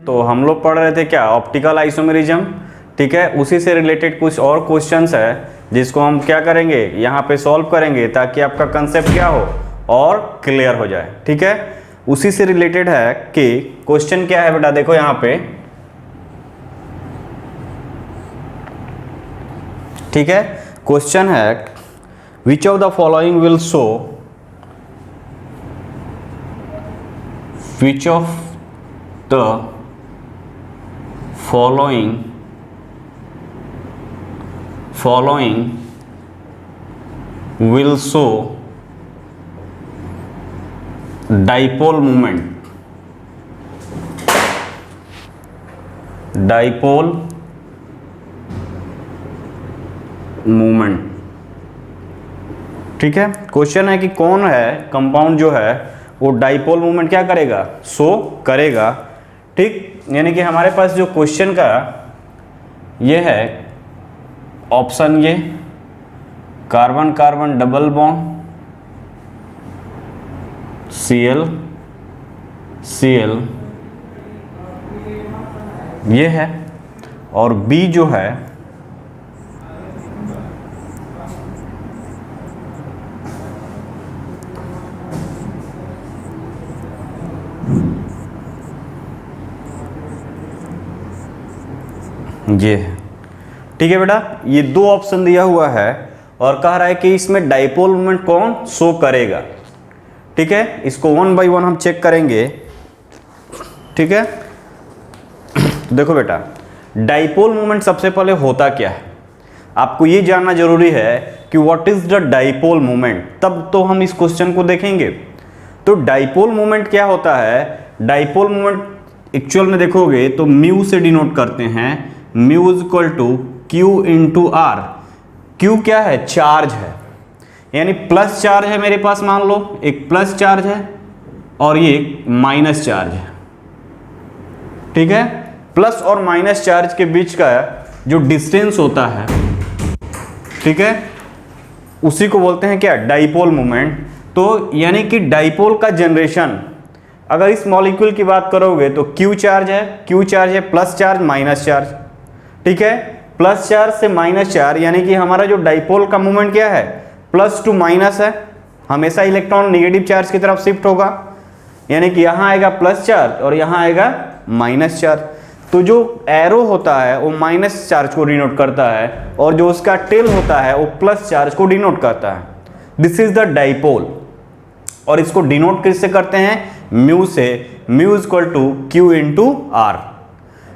तो हम लोग पढ़ रहे थे क्या, ऑप्टिकल आइसोमेरिज्म। ठीक है, उसी से रिलेटेड कुछ और क्वेश्चंस है जिसको हम क्या करेंगे, यहाँ पे सॉल्व करेंगे ताकि आपका कंसेप्ट क्या हो और क्लियर हो जाए। ठीक है, उसी से रिलेटेड है कि क्वेश्चन क्या है बेटा, देखो यहाँ पे। ठीक है, क्वेश्चन है which of the following will show, which of the following will show dipole moment, dipole moment। ठीक है, क्वेश्चन है कि कौन है कंपाउंड जो है वो डाइपोल मूवमेंट क्या करेगा, शो करेगा। ठीक, यानी कि हमारे पास जो क्वेश्चन का ये है ऑप्शन, ये carbon carbon double bond Cl Cl ये है, और बी जो है ये है। ठीक है बेटा, ये दो ऑप्शन दिया हुआ है और कह रहा है कि इसमें डाइपोल मोमेंट कौन शो करेगा। ठीक है, इसको वन बाय वन हम चेक करेंगे। ठीक है, तो देखो बेटा, डाइपोल मोमेंट सबसे पहले होता क्या है, आपको ये जानना जरूरी है कि what is the dipole moment, तब तो हम इस क्वेश्चन को देखेंगे। तो डाइपोल मोमेंट क्या होता है, डाइपोल मोमेंट एक्चुअल में देखोगे तो म्यू से डिनोट करते हैं, mu is equal to q into r. Q क्या है, चार्ज है, यानी प्लस चार्ज है मेरे पास, मान लो एक प्लस चार्ज है और ये एक माइनस चार्ज है। ठीक है, प्लस और माइनस चार्ज के बीच का जो डिस्टेंस होता है, ठीक है, उसी को बोलते हैं क्या, डाइपोल मोमेंट। तो यानी कि डाइपोल का जनरेशन, अगर इस मॉलिक्यूल की बात करोगे तो क्यू चार्ज है, प्लस चार्ज माइनस चार्ज। ठीक है, प्लस चार्ज से माइनस चार्ज, यानी कि हमारा जो डाइपोल का मोमेंट क्या है, प्लस टू माइनस है, हमेशा इलेक्ट्रॉन नेगेटिव चार्ज की तरफ शिफ्ट होगा, यानी कि यहाँ आएगा प्लस चार्ज और यहाँ आएगा माइनस चार्ज। तो जो एरो होता है वो माइनस चार्ज को डिनोट करता है और जो उसका टेल होता है वो प्लस चार्ज को डिनोट करता है। दिस इज द डाइपोल, और इसको डिनोट किससे करते हैं, म्यू से। Mu is equal to q into r.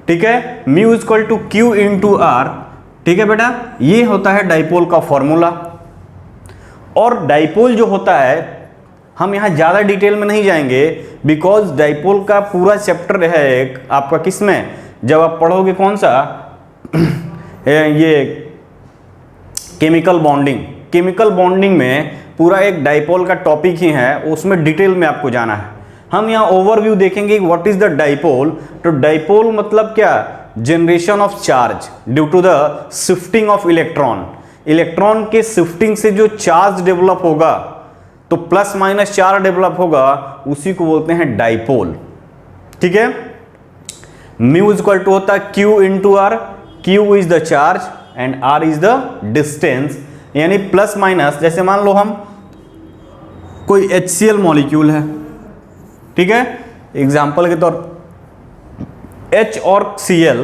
ठीक है, mu is equal to q into r. ठीक है बेटा, ये होता है डाइपोल का फॉर्मूला। और डाइपोल जो होता है, हम यहाँ ज़्यादा डिटेल में नहीं जाएंगे, बिकॉज डाइपोल का पूरा चैप्टर है एक आपका किसमें, जब आप पढ़ोगे कौन सा ये केमिकल बॉन्डिंग में पूरा एक डाइपोल का टॉपिक ही है, उसमें डिटेल में आपको जाना है। हम यहाँ ओवरव्यू देखेंगे व्हाट इज द डाइपोल। तो डाइपोल मतलब क्या, generation of charge due to the shifting of electron. Electron के शिफ्टिंग से जो चार्ज डेवलप होगा, तो प्लस माइनस चार्ज डेवलप होगा, उसी को बोलते हैं डाइपोल। ठीक है, म्यू इज इक्वल टू होता है q into r. Q is the charge and r is the distance, यानी प्लस माइनस। जैसे मान लो हम कोई HCl मॉलिक्यूल है, ठीक है, एग्जाम्पल के तौर H और Cl,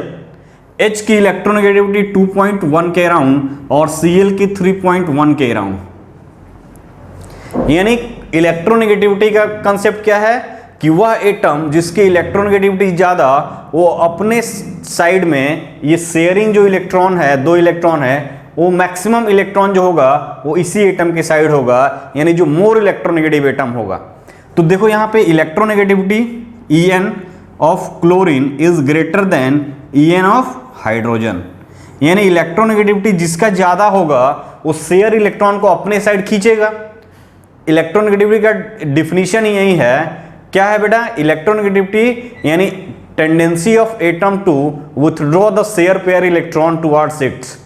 H की इलेक्ट्रोनेगेटिविटी 2.1 के अराउंड और Cl की 3.1 के अराउंड। यानी इलेक्ट्रोनेगेटिविटी का कंसेप्ट क्या है कि वह एटम जिसकी इलेक्ट्रोनेगेटिविटी ज़्यादा, वो अपने साइड में ये शेयरिंग जो इलेक्ट्रॉन है, दो इलेक्ट्रॉन है, वो मैक्सिमम इलेक्ट्रॉन जो होगा वो इसी एटम के साइड होगा, यानी जो मोर इलेक्ट्रोनेगेटिव एटम होगा। तो देखो यहाँ पे electronegativity En of chlorine is greater than En of hydrogen, यानी इलेक्ट्रोनेगेटिविटी जिसका ज़्यादा होगा वो शेयर इलेक्ट्रॉन को अपने साइड खींचेगा। इलेक्ट्रोनेगेटिविटी का डिफिनीशन ही यही है, क्या है बेटा, इलेक्ट्रोनेगेटिविटी यानी tendency of atom to withdraw the share pair electron towards its,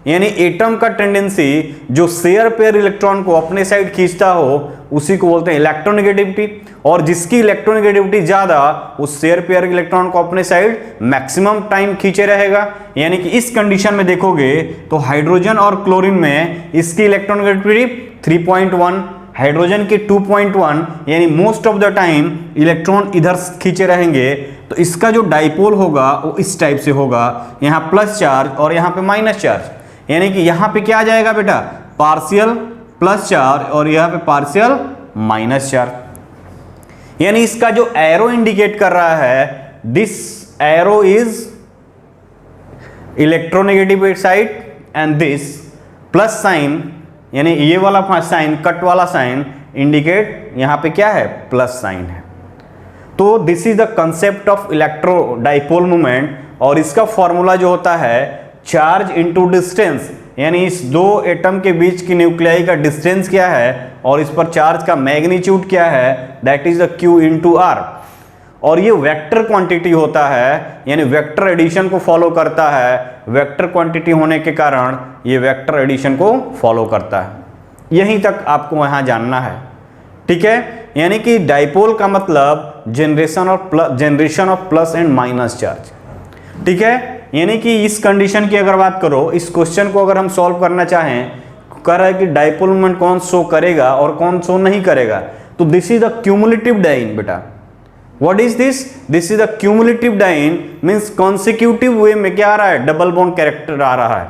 यानी एटम का टेंडेंसी जो शेयर पेयर इलेक्ट्रॉन को अपने साइड खींचता हो उसी को बोलते हैं इलेक्ट्रोनेगेटिविटी, और जिसकी इलेक्ट्रोनेगेटिविटी ज्यादा उस शेयर पेयर इलेक्ट्रॉन को अपने साइड मैक्सिमम टाइम खींचे रहेगा। यानी कि इस कंडीशन में देखोगे तो हाइड्रोजन और क्लोरीन में इसकी इलेक्ट्रोनेगेटिविटी 3.1, हाइड्रोजन की 2.1, यानी most of the time electron इधर खींचे रहेंगे। तो इसका जो डाइपोल होगा वो इस टाइप से होगा, यहाँ प्लस चार्ज और यहाँ पे माइनस चार्ज, यानी कि यहाँ पे क्या आ जाएगा बेटा, पार्शियल प्लस चार्ज और यहाँ पे पार्शियल माइनस चार्ज। यानी इसका जो एरो इंडिकेट कर रहा है, this arrow is electronegative side and this plus sign, यानी ये वाला साइन, कट वाला साइन इंडिकेट यहाँ पे क्या है, प्लस साइन है। तो this is the concept of electro dipole movement, और इसका फॉर्मूला जो होता है चार्ज इनटू डिस्टेंस, यानी इस दो एटम के बीच की न्यूक्लियाई का डिस्टेंस क्या है और इस पर चार्ज का मैग्नीट्यूड क्या है, that is the Q into R। और ये वेक्टर क्वांटिटी होता है, यानी वेक्टर एडिशन को फॉलो करता है, वेक्टर क्वांटिटी होने के कारण ये वेक्टर एडिशन को फॉलो करता है। यहीं तक आपको यहाँ जानना है, ठीक है। यानी कि डाइपोल का मतलब generation of plus and minus charge, ठीक है। यानी कि इस कंडीशन की अगर बात करो, इस क्वेश्चन को अगर हम सॉल्व करना चाहें, कह रहा है कि डाइपोल मोमेंट कौन शो करेगा और कौन शो नहीं करेगा, तो this is the cumulative diene बेटा। What is this? This is the cumulative diene, means consecutive way में क्या आ रहा है, डबल बॉन्ड कैरेक्टर आ रहा है,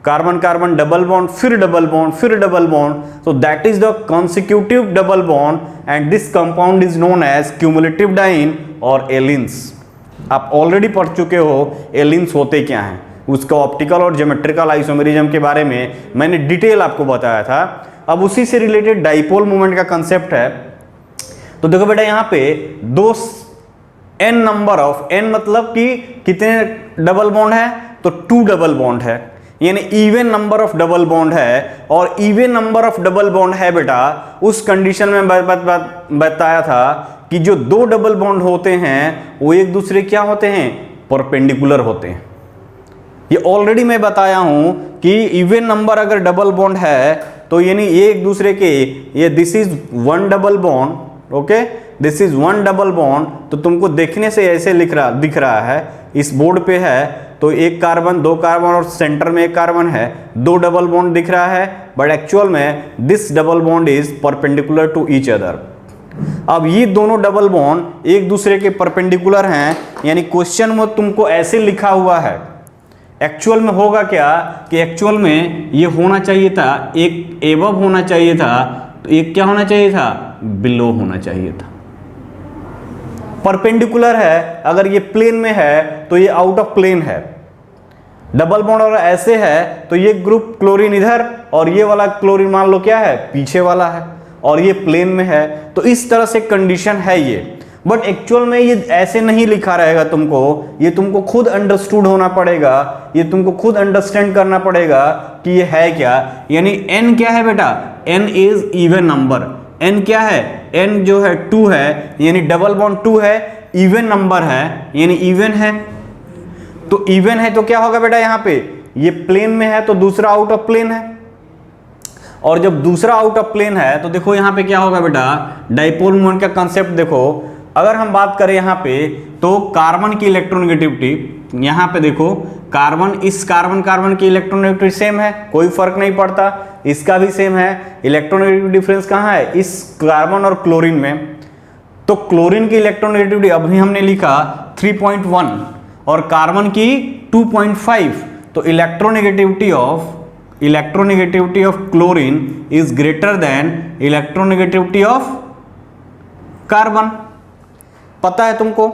कार्बन कार्बन डबल बॉन्ड, फिर डबल बॉन्ड, फिर double bond, so that is the consecutive double bond and this compound is known as cumulative diene और एलिन्स। आप ऑलरेडी पढ़ चुके हो एलिन्स होते क्या हैं, उसका ऑप्टिकल और ज्योमेट्रिकल आइसोमेरिज्म के बारे में मैंने डिटेल आपको बताया था। अब उसी से रिलेटेड डाइपोल मूवमेंट का कंसेप्ट है। तो देखो बेटा यहाँ पे दो n नंबर ऑफ, n मतलब कि कितने डबल बॉन्ड है, तो 2 डबल बॉन्ड है, यानी even number of double bond है। और even number of double bond है बेटा, उस कंडीशन में बताया था कि जो 2 डबल बॉन्ड होते हैं वो एक दूसरे क्या होते हैं, परपेंडिकुलर होते हैं। ये ऑलरेडी मैं बताया हूं कि इवन नंबर अगर डबल बॉन्ड है तो यानी ये एक दूसरे के, ये this is 1 double bond, okay, this is 1 double bond. तो तुमको देखने से ऐसे दिख रहा है, इस बोर्ड पे है तो एक कार्बन, 2 कार्बन और सेंटर में एक कार्बन है, 2 डबल बॉन्ड दिख रहा है, बट एक्चुअल में this double bond is perpendicular to each other. अब ये दोनों डबल बॉन्ड एक दूसरे के परपेंडिकुलर हैं, यानी क्वेश्चन में तुमको ऐसे लिखा हुआ है। एक्चुअल में होगा क्या कि एक्चुअल में ये होना चाहिए था, एक एबव होना चाहिए था, तो एक क्या होना चाहिए था, बिलो होना चाहिए था। परपेंडिकुलर है, अगर ये प्लेन में है तो ये आउट ऑफ प्लेन है। डबल बॉन्ड और ऐसे है तो ये ग्रुप क्लोरीन इधर और ये वाला क्लोरीन मान लो क्या है, पीछे वाला है, और ये प्लेन में है। तो इस तरह से कंडीशन है ये, बट एक्चुअल में ये ऐसे नहीं लिखा रहेगा तुमको, ये तुमको खुद अंडरस्टूड होना पड़ेगा, ये तुमको खुद अंडरस्टैंड करना पड़ेगा कि ये है क्या। यानी n क्या है बेटा, n is even number, n क्या है, n जो है 2 है, यानी डबल बॉन्ड 2 है, इवन नंबर है, यानी इवन है। तो इवन है तो क्या होगा बेटा, यहाँ पे ये प्लेन में है तो दूसरा आउट ऑफ प्लेन है, और जब दूसरा आउट ऑफ प्लेन है तो देखो यहाँ पे क्या होगा बेटा, डाइपोल मोमेंट का कंसेप्ट देखो। अगर हम बात करें यहाँ पे तो कार्बन की इलेक्ट्रोनेगेटिविटी, यहाँ पे देखो कार्बन, इस कार्बन की इलेक्ट्रोनेगेटिविटी सेम है, कोई फर्क नहीं पड़ता, इसका भी सेम है। इलेक्ट्रोनेगेटिव डिफरेंस कहाँ है, इस कार्बन और क्लोरीन में। तो क्लोरीन की इलेक्ट्रोनेगेटिविटी अभी हमने लिखा 3.1 और कार्बन की 2.5, तो electronegativity of chlorine is greater than electronegativity of carbon. पता है तुमको,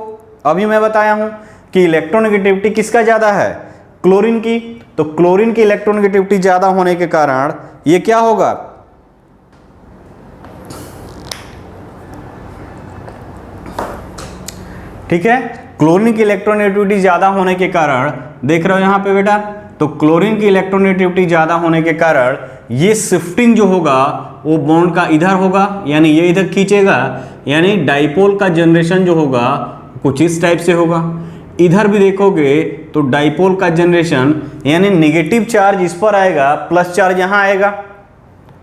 अभी मैं बताया हूं कि इलेक्ट्रोनेगेटिविटी किसका ज्यादा है, क्लोरीन की। तो क्लोरीन की इलेक्ट्रोनेगेटिविटी ज्यादा होने के कारण ये क्या होगा, ठीक है, क्लोरीन की इलेक्ट्रोनेगेटिविटी ज्यादा होने के कारण, देख रहे हो यहां पे बेटा, तो क्लोरीन की इलेक्ट्रोनेगेटिविटी ज्यादा होने के कारण ये शिफ्टिंग जो होगा वो बॉन्ड का इधर होगा, यानी ये इधर खींचेगा, यानी डाइपोल का जनरेशन जो होगा कुछ इस टाइप से होगा। इधर भी देखोगे तो डाइपोल का जनरेशन, यानी नेगेटिव चार्ज इस पर आएगा, प्लस चार्ज यहां आएगा।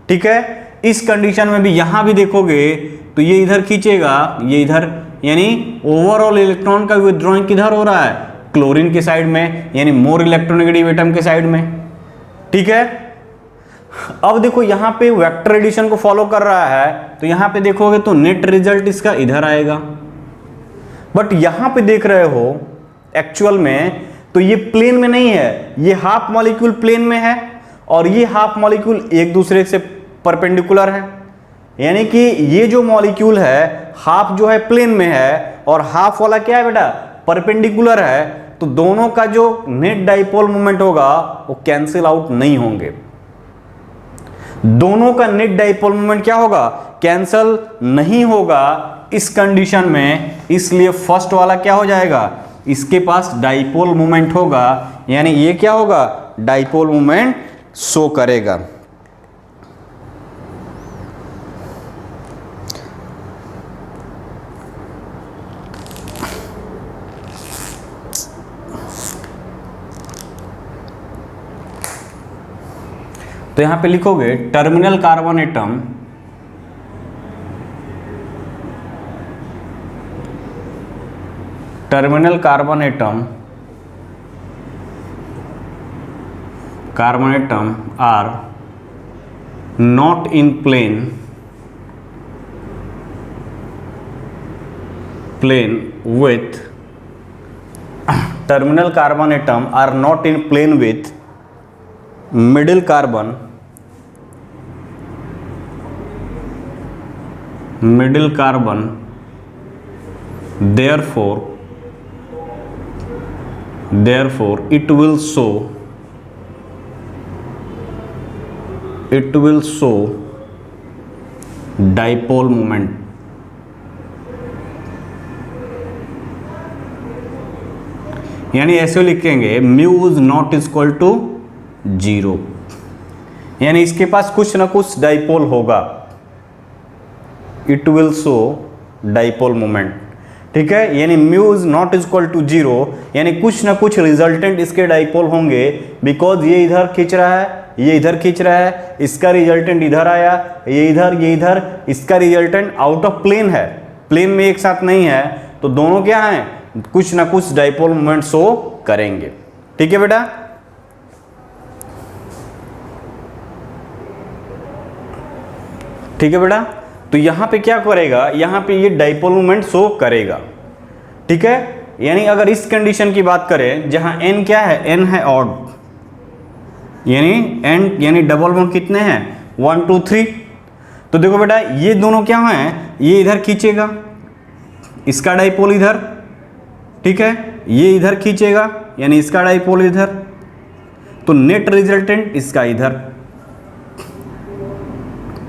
ठीक है, इस कंडीशन में भी यहां भी देखोगे तो ये इधर खींचेगा, ये इधर, यानी ओवरऑल इलेक्ट्रॉन का विथड्रॉइंग किधर हो रहा है, क्लोरीन के साइड में, यानी मोर इलेक्ट्रोनेगेटिव एटम के साइड में। ठीक है, अब देखो यहां पे वेक्टर एडिशन को फॉलो कर रहा है, तो यहां पे देखोगे तो नेट रिजल्ट इसका इधर आएगा। बट यहां पे देख रहे हो एक्चुअल में तो ये प्लेन में नहीं है, ये हाफ मॉलिक्यूल प्लेन में है और ये हाफ मॉलिक्यूल एक दूसरे से परपेंडिकुलर है। यानी कि ये जो मॉलिक्यूल है हाफ जो है प्लेन में है और हाफ वाला क्या है बेटा, परपेंडिकुलर है। तो दोनों का जो नेट डाइपोल मोमेंट होगा वो कैंसिल आउट नहीं होंगे, दोनों का नेट डाइपोल मोमेंट क्या होगा, कैंसिल नहीं होगा इस कंडीशन में। इसलिए फर्स्ट वाला क्या हो जाएगा, इसके पास डाइपोल मोमेंट होगा, यानी ये क्या होगा, डाइपोल मोमेंट शो करेगा। तो यहां पे लिखोगे terminal carbon atom, terminal carbon atom are not in plane with terminal carbon atom are not in plane with middle carbon therefore it will show dipole moment. यानी ऐसे लिखेंगे mu is not equal to 0, यानी इसके पास कुछ ना कुछ dipole होगा, it will show dipole moment. ठीक है, यानी mu is not equal to 0, यानी कुछ ना कुछ रिजल्टेंट इसके डाइपोल होंगे, बिकॉज ये इधर खींच रहा है, ये इधर खींच रहा है, इसका रिजल्टेंट इधर आया, ये इधर, इसका रिजल्टेंट आउट ऑफ प्लेन है, प्लेन में एक साथ नहीं है, तो दोनों क्या हैं, कुछ ना कुछ डाइपोल मोमेंट शो करेंगे। ठीक है बेटा, ठीक है बेटा, तो यहां पे क्या करेगा, यहां पे ये डाइपोल मोमेंट शो करेगा। ठीक है, यानी अगर इस कंडीशन की बात करें जहां n क्या है, n है ऑड, यानी डबल बॉन्ड कितने हैं, 1 2 3। तो देखो बेटा ये दोनों क्या हैं, ये इधर खींचेगा, इसका डाइपोल इधर, ठीक है, ये इधर खींचेगा, यानी इसका डाइपोल इधर, तो नेट रिजल्टेंट इसका इधर।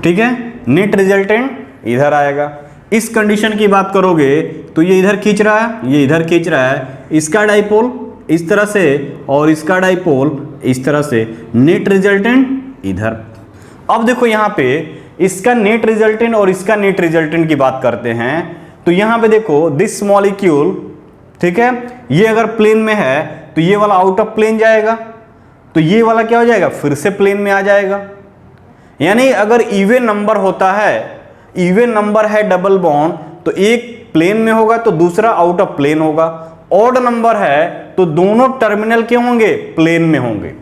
ठीक है, नेट रिजल्टेंट इधर आएगा। इस कंडीशन की बात करोगे तो ये इधर खींच रहा है, ये इधर खींच रहा है, इसका डाइपोल इस तरह से और इसका डाइपोल इस तरह से, नेट रिजल्टेंट इधर। अब देखो यहां पे इसका नेट रिजल्टेंट और इसका नेट रिजल्टेंट की बात करते हैं, तो यहां पे देखो दिस मॉलिक्यूल, ठीक है, ये अगर प्लेन में है तो ये वाला आउट ऑफ प्लेन जाएगा, तो ये वाला क्या हो जाएगा, फिर से प्लेन में आ जाएगा। यानी अगर इवन नंबर होता है, इवन नंबर है डबल बॉन्ड, तो एक प्लेन में होगा तो दूसरा आउट ऑफ प्लेन होगा। ऑड नंबर है तो दोनों टर्मिनल के होंगे, प्लेन में होंगे।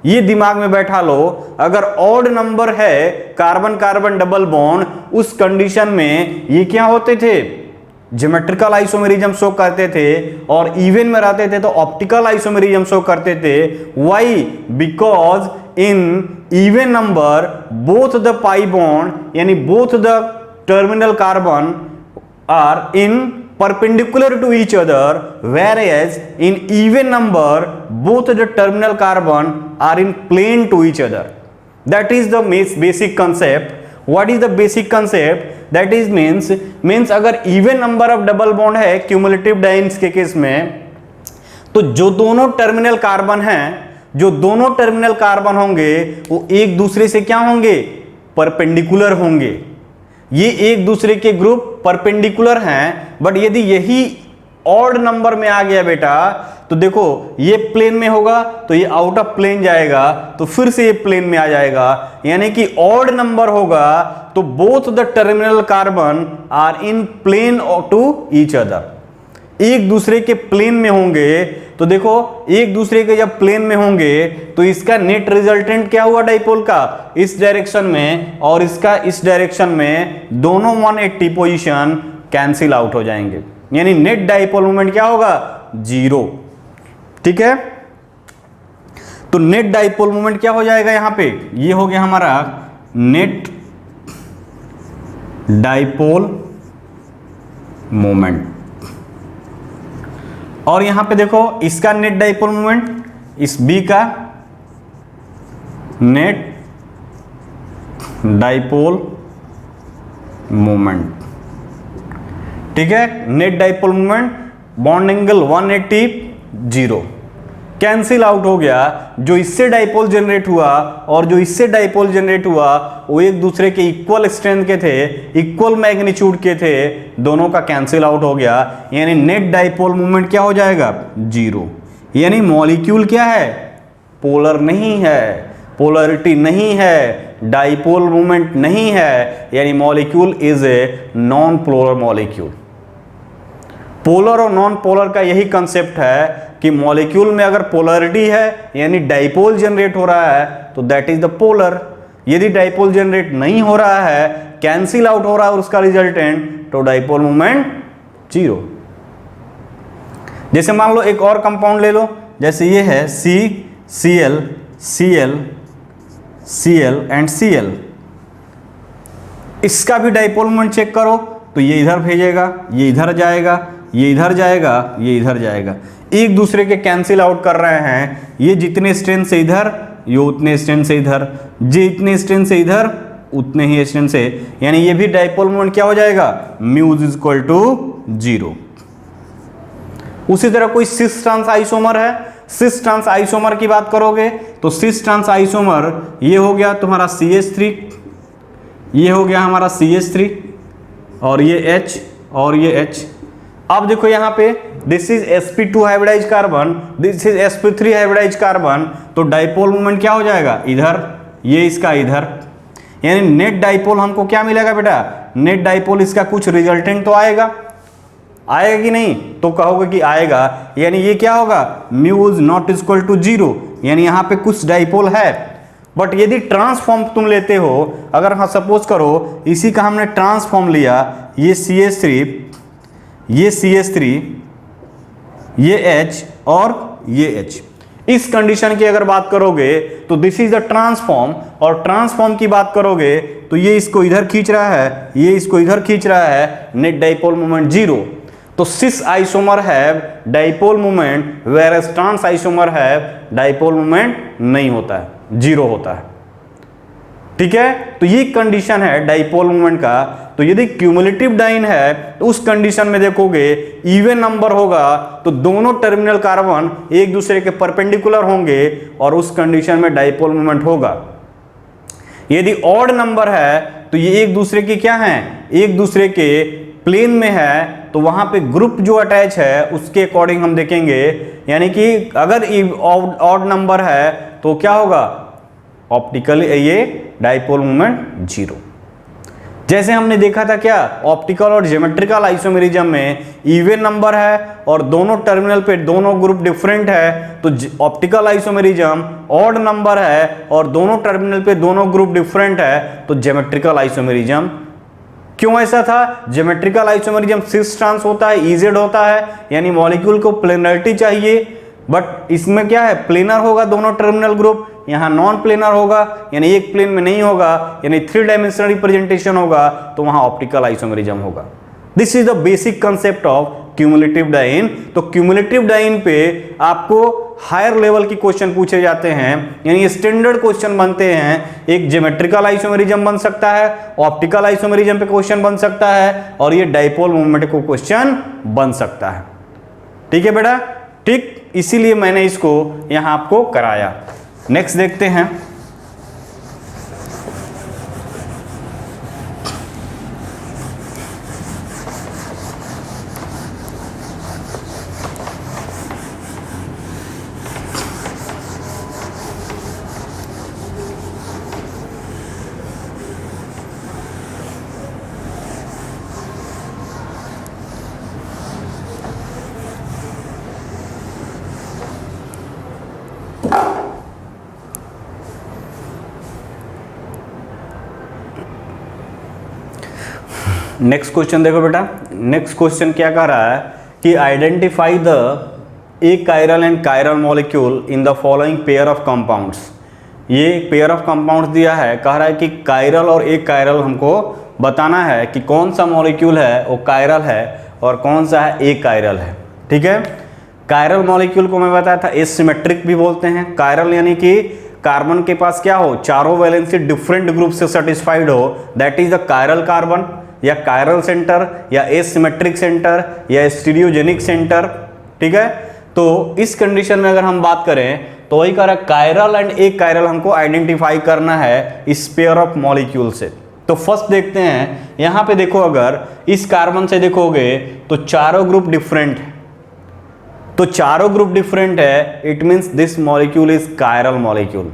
ये दिमाग में बैठा लो, अगर ऑड नंबर है कार्बन कार्बन डबल बॉन्ड, उस कंडीशन में ये क्या होते थे, ज्योमेट्रिकल आइसोमेरिज्म शो करते थे, और इवन में रहते थे तो ऑप्टिकल आइसोमेरिज्म शो करते थे। Why, because in even number both the pi bond यानी both the terminal carbon are in perpendicular to each other, whereas in even number both the terminal carbon are in plane to each other. That is the basic concept. What is the basic concept? That is means अगर even number of double bond है cumulative dienes के case में, तो जो दोनों terminal carbon हैं, जो दोनों टर्मिनल कार्बन होंगे वो एक दूसरे से क्या होंगे, परपेंडिकुलर होंगे। ये एक दूसरे के ग्रुप परपेंडिकुलर हैं, बट यदि यही ऑड नंबर में आ गया बेटा, तो देखो ये प्लेन में होगा तो ये आउट ऑफ प्लेन जाएगा, तो फिर से ये प्लेन में आ जाएगा, यानी कि ऑड नंबर होगा तो both the terminal carbon are in plane to each other, एक दूसरे के प्लेन में होंगे। तो देखो एक दूसरे के जब प्लेन में होंगे तो इसका नेट रिजल्टेंट क्या हुआ डाइपोल का, इस डायरेक्शन में और इसका इस डायरेक्शन में, दोनों 180 पोजीशन कैंसिल आउट हो जाएंगे, यानी नेट डाइपोल मोमेंट क्या होगा, 0। ठीक है, तो नेट डाइपोल मोमेंट क्या हो जाएगा यहां पे, ये हो गया हमारा नेट डाइपोल मोमेंट। और यहां पे देखो इसका नेट डाइपोल मोमेंट, इस बी का नेट डाइपोल मोमेंट। ठीक है, net dipole moment, bond angle 180, 0 cancel out हो गया। जो इससे डाइपोल जनरेट हुआ और जो इससे डाइपोल जनरेट हुआ वो एक दूसरे के इक्वल स्ट्रेंथ के थे, इक्वल मैग्नीट्यूड के थे, दोनों का कैंसिल आउट हो गया, यानी नेट डाइपोल मोमेंट क्या हो जाएगा, 0। यानी मॉलिक्यूल क्या है, पोलर नहीं है, पोलरिटी नहीं है, डाइपोल मोमेंट नहीं है, यानी molecule is a non polar molecule. Polar और नॉन पोलर का यही कंसेप्ट है कि मॉलिक्यूल में अगर पोलरिटी है यानी डाइपोल जनरेट हो रहा है तो दैट इज द पोलर, यदि डाइपोल जनरेट नहीं हो रहा है, कैंसिल आउट हो रहा है उसका रिजल्टेंट, तो डाइपोल मोमेंट 0। जैसे मान लो एक और कंपाउंड ले लो, जैसे ये है CCl, Cl, Cl and Cl, इसका भी डाइपोल मोमेंट चेक करो तो ये इधर भेजेगा, ये इधर जाएगा, ये इधर जाएगा, ये इधर जाएगा, एक दूसरे के कैंसिल आउट कर रहे हैं, ये जितने स्ट्रेंथ से इधर, ये उतने स्ट्रेंथ से इधर, ये इतने स्ट्रेंथ से इधर, उतने ही स्ट्रेंथ से, यानी ये भी डाइपोल मोमेंट क्या हो जाएगा, म्यू इज इक्वल टू 0। उसी तरह कोई सिस ट्रांस आइसोमर है, सिस ट्रांस आइसोमर की बात करोगे तो सिस ट्रांस आइसोमर ये हो गया तुम्हारा CH3, ये हो गया हमारा CH3 और ये H और ये H। अब देखो यहाँ पे this is sp2 hybridize carbon, this is sp3 hybridize carbon, तो डाइपोल मोमेंट क्या हो जाएगा, इधर, ये इसका इधर, यानी नेट डाइपोल हमको क्या मिलेगा बेटा, नेट डाइपोल इसका कुछ रिजल्टेंट तो आएगा, आएगा कि नहीं, तो कहोगे कि आएगा, यानी ये क्या होगा, mu is not equal to 0, यानी यहाँ पे कुछ डाइपोल है। बट यदि ट्रांसफॉर्म तुम लेते हो, अगर हाँ सपोज करो इसी का हमने ट्रांसफॉर्म लिया, ये CH3, ये CH3, ये H और ये H, इस कंडीशन की अगर बात करोगे तो दिस इज द ट्रांसफॉर्म, और ट्रांसफॉर्म की बात करोगे तो ये इसको इधर खींच रहा है, ये इसको इधर खींच रहा है, नेट डाइपोल मोमेंट 0। तो सिस आइसोमर है dipole moment, whereas trans isomer है डाइपोल मोमेंट नहीं होता है, 0 होता है। ठीक है, तो ये कंडीशन है डाइपोल मोमेंट का। तो यदि क्यूमुलेटिव डाइन है तो उस कंडीशन में देखोगे इवन नंबर होगा तो दोनों टर्मिनल कार्बन एक दूसरे के परपेंडिकुलर होंगे और उस कंडीशन में डाइपोल मोमेंट होगा। यदि ऑड नंबर है तो ये एक दूसरे के क्या हैं, एक दूसरे के प्लेन में है, तो वहां पे ग्रुप जो अटैच है उसके अकॉर्डिंग हम देखेंगे, यानी कि अगर ऑड नंबर है तो क्या होगा, ऑप्टिकल ये डाइपोल मोमेंट 0। जैसे हमने देखा था क्या, ऑप्टिकल और ज्योमेट्रिकल आइसोमेरिज्म में इवन नंबर है और दोनों टर्मिनल पे दोनों ग्रुप डिफरेंट है, तो ऑप्टिकल आइसोमेरिज्म ऑड नंबर है और दोनों टर्मिनल पे दोनों ग्रुप डिफरेंट है, तो ज्योमेट्रिकल आइसोमेरिज्म। क्यों ऐसा था, ज्योमेट्रिकल आइसोमेरिज्म सिस ट्रांस होता है, इजेड होता है, यानी मॉलिक्यूल को प्लेनरिटी चाहिए, बट इसमें क्या है, प्लेनर होगा दोनों टर्मिनल ग्रुप, यहाँ नॉन प्लेनर होगा, यानी एक प्लेन में नहीं होगा, यानी 3 डायमेंशनल रिप्रेजेंटेशन होगा, तो वहां ऑप्टिकल आइसोमेरिज्म होगा। This is the basic concept of cumulative diene. तो क्यूमुलेटिव डाइन पे आपको हायर लेवल की क्वेश्चन पूछे जाते हैं, यानी स्टैंडर्ड क्वेश्चन बनते हैं। एक ज्योमेट्रिकल आइसोमेरिज्म बन सकता है, ऑप्टिकल आइसोमेरिज्म पे क्वेश्चन बन सकता है, और ये डाइपोल मोमेंट को क्वेश्चन बन सकता है। ठीक है बेटा, ठीक, इसीलिए मैंने इसको यहां आपको कराया। नेक्स्ट देखते हैं, नेक्स्ट क्वेश्चन देखो बेटा, नेक्स्ट क्वेश्चन क्या कह रहा है कि identify the A chiral and chiral molecule in the following pair of compounds. ये पेयर ऑफ कंपाउंड्स दिया है, कह रहा है कि कायरल और एक कायरल हमको बताना है कि कौन सा मॉलिक्यूल है वो कायरल है और कौन सा है एक कायरल है। ठीक है, कायरल मॉलिक्यूल को मैं बताया था एसिमेट्रिक भी बोलते हैं। कायरल यानी कि कार्बन के पास क्या हो, चारों वैलेंसी डिफरेंट ग्रुप से सेटिस्फाइड हो, that is the chiral carbon या कायरल सेंटर या एसिमेट्रिक सेंटर या स्टीरियोजेनिक सेंटर। ठीक है, तो इस कंडीशन में अगर हम बात करें तो वही कह रहा है कायरल एंड एक कायरल हमको आइडेंटिफाई करना है इस पेयर ऑफ मॉलिक्यूल से। तो फर्स्ट देखते हैं, यहां पे देखो अगर इस कार्बन से देखोगे तो चारों ग्रुप डिफरेंट है, तो चारों ग्रुप डिफरेंट है, it means this molecule is chiral molecule.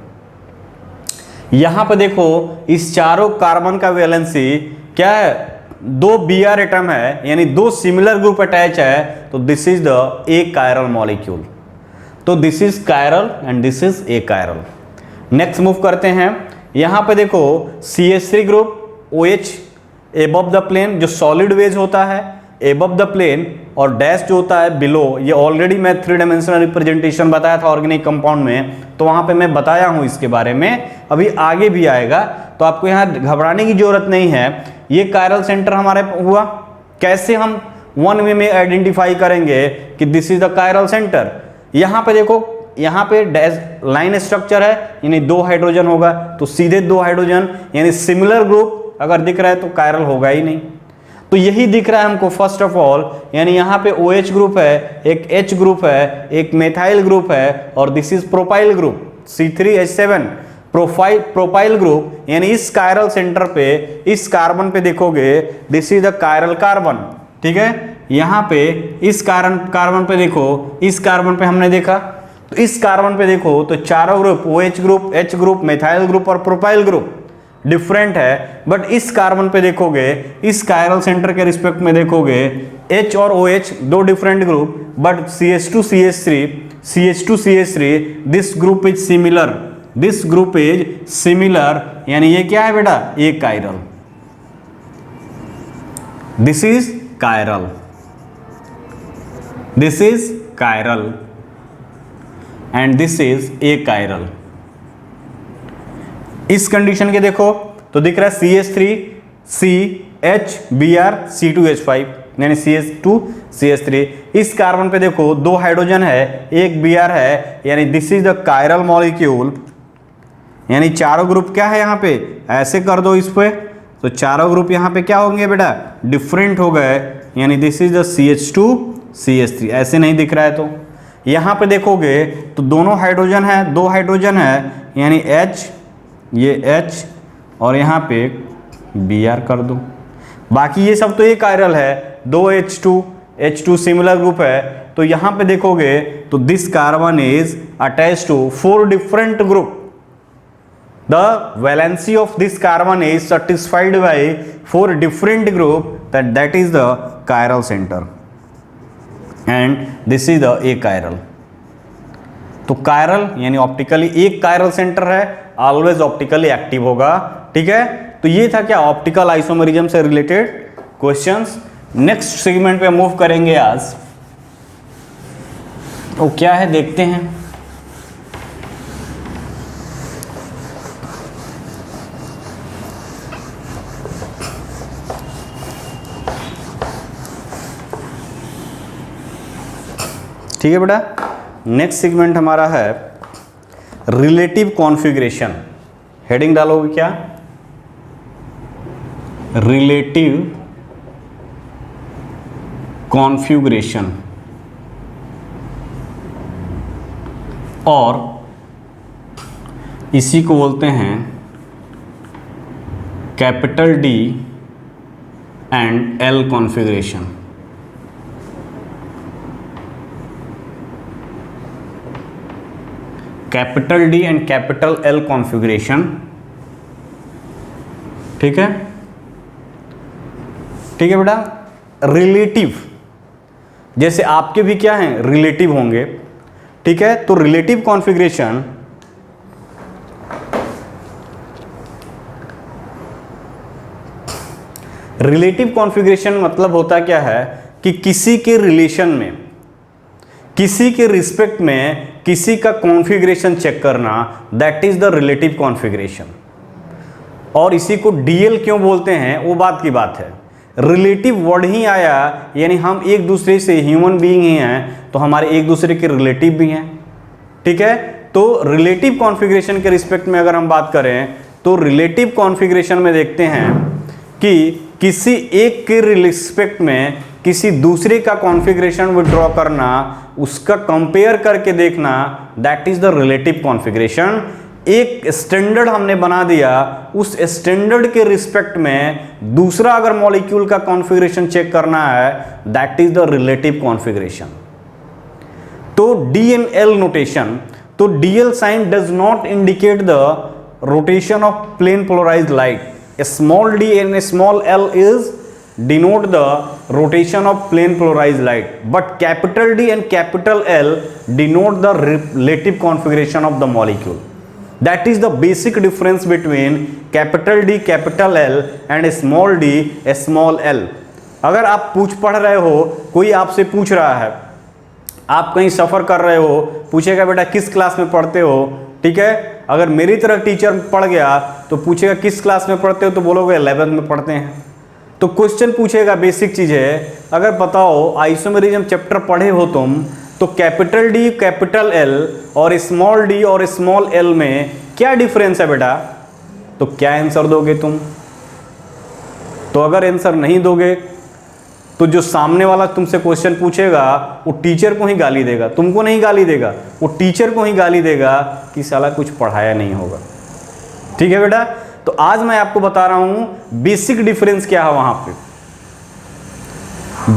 यहां पे देखो इस चारों कार्बन का वैलेंसी क्या है, 2 Br एटम है, यानी 2 सिमिलर ग्रुप अटैच है, तो this is the achiral molecule. तो this is chiral and this is achiral. Next move करते हैं, यहां पे देखो CH3 group OH above the plane, जो सॉलिड वेज होता है एबव द प्लेन, और डैश जो होता है बिलो। ये ऑलरेडी मैं 3 डायमेंशनल रिप्रेजेंटेशन बताया था ऑर्गेनिक कंपाउंड में, तो वहां पे मैं बताया हूं इसके बारे में, अभी आगे भी आएगा, तो आपको यहां घबराने की जरूरत नहीं है। ये कायरल सेंटर हमारे हुआ, कैसे हम वन वे में आइडेंटिफाई करेंगे कि this is the chiral centre. यहां पे देखो, यहां पे डैश लाइन स्ट्रक्चर है, यानी 2 हाइड्रोजन होगा, तो सीधे 2 हाइड्रोजन यानी सिमिलर ग्रुप अगर दिख रहा है तो कायरल होगा ही नहीं। तो यही दिख रहा है हमको फर्स्ट ऑफ ऑल, यानी यहाँ पे OH ग्रुप है, एक H ग्रुप है, एक मेथाइल ग्रुप है, और this is propyl group C3H7 propyl group. यानी इस कायरल सेंटर पे, इस कार्बन पे देखोगे this is the chiral carbon. ठीक है, यहाँ पे इस कार्बन पे देखो, इस कार्बन पे हमने देखा, तो इस कार्बन पे देखो तो चारों group OH group, H group, methyl group और प्रोपाइल ग्रुप डिफरेंट है। बट इस कार्बन पे देखोगे, इस कायरल सेंटर के रिस्पेक्ट में देखोगे H और OH 2 different group, but CH2CH3 this group is similar, this group is similar, यानी ये क्या है बेटा, ये chiral, this is chiral, this is chiral and this is A chiral. इस कंडीशन के देखो तो दिख रहा है CH3 CH Br C2H5 यानी CH2 CH3। इस कार्बन पे देखो 2 हाइड्रोजन है, एक Br है, यानी this is the chiral molecule. यानी चारों ग्रुप क्या है यहाँ पे, ऐसे कर दो इस पे, तो चारों ग्रुप यहाँ पे क्या होंगे बेटा, डिफरेंट हो गए, यानी this is the CH2 CH3। ऐसे नहीं दिख रहा है तो यहाँ पे देखोगे तो दोनों हाइड्रोजन है, 2 हाइड्रोजन है, यानी H, ये H और यहाँ पे Br कर दो। बाकी ये सब तो एक कायरल है, 2 H2 सिमिलर ग्रुप है, तो यहाँ पे देखोगे तो this carbon is attached to 4 different group. The valency of this carbon is satisfied by 4 different group, that is the chiral centre and this is the achiral. तो chiral यानी optically एक chiral centre है, always optically active होगा। ठीक है, तो ये था क्या ऑप्टिकल आइसोमेरिज्म से रिलेटेड क्वेश्चंस। नेक्स्ट सेगमेंट पे मूव करेंगे आज, तो क्या है देखते हैं। ठीक है बेटा, नेक्स्ट सेगमेंट हमारा है रिलेटिव कॉन्फ़िगरेशन। हेडिंग डालोगे क्या, रिलेटिव कॉन्फ़िगरेशन, और इसी को बोलते हैं capital D and L configuration. Capital D and capital L configuration. ठीक है, ठीक है बेटा। रिलेटिव, जैसे आपके भी क्या हैं, रिलेटिव होंगे। ठीक है, तो रिलेटिव कॉन्फ़िगरेशन रिलेटिव कॉन्फ़िगरेशन मतलब होता क्या है कि किसी के रिलेशन में, किसी के रिस्पेक्ट में किसी का कॉन्फ़िगरेशन चेक करना, that is the relative configuration. और इसी को डीएल क्यों बोलते हैं वो बात की बात है। रिलेटिव वर्ड ही आया, यानी हम एक दूसरे से ह्यूमन बीइंग ही हैं, तो हमारे एक दूसरे के रिलेटिव भी हैं, ठीक है। तो रिलेटिव कॉन्फ़िगरेशन के रिस्पेक्ट में अगर हम बात करें तो रिलेटिव कॉन्फ़िगरेशन में देखते हैं कि किसी एक के रिस्पेक्ट में किसी दूसरे का कॉन्फ़िगरेशन विड्रॉ करना, उसका कंपेयर करके देखना, that is the relative configuration. एक स्टैंडर्ड हमने बना दिया, उस स्टैंडर्ड के रिस्पेक्ट में दूसरा अगर मॉलिक्यूल का कॉन्फ़िगरेशन चेक करना है, that is the relative configuration. तो डी एंड एल नोटेशन, तो D L sign does not indicate the rotation of plane polarized light. Small d and small l is denote the rotation of plane polarized light, but capital D and capital L denote the relative configuration of the molecule. That is the basic difference between capital D, capital L and small d, small l. अगर आप पढ़ रहे हो, कोई आपसे पूछ रहा है, आप कहीं सफ़र कर रहे हो, पूछेगा बेटा किस क्लास में पढ़ते हो, ठीक है। अगर मेरी तरह टीचर पढ़ गया तो पूछेगा किस क्लास में पढ़ते हो, तो बोलोगे 11th में पढ़ते हैं। तो क्वेश्चन पूछेगा, बेसिक चीज़ है, अगर बताओ आइसोमेरिज्म चैप्टर पढ़े हो तुम, तो कैपिटल डी, कैपिटल एल और स्मॉल एल में क्या डिफरेंस है बेटा, तो क्या आंसर दोगे तुम। तो अगर आंसर नहीं दोगे तो जो सामने वाला तुमसे क्वेश्चन पूछेगा वो टीचर को ही गाली देगा, तुमको नहीं गाली देगा, वो टीचर को ही गाली देगा कि साला कुछ पढ़ाया नहीं होगा, ठीक है बेटा। तो आज मैं आपको बता रहा हूं बेसिक डिफरेंस क्या है वहां पे।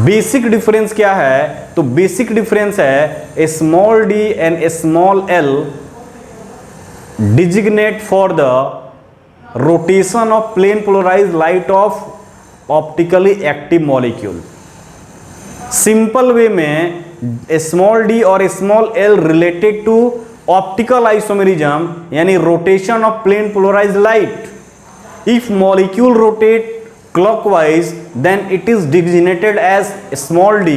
बेसिक डिफरेंस क्या है, तो बेसिक डिफरेंस है small D and small L designate for the rotation of plane polarized light of optically active molecule. Simple way में स्मॉल डी और small L related to optical isomerism, यानी rotation of plane polarized light. If molecule rotate clockwise then it is designated as small d,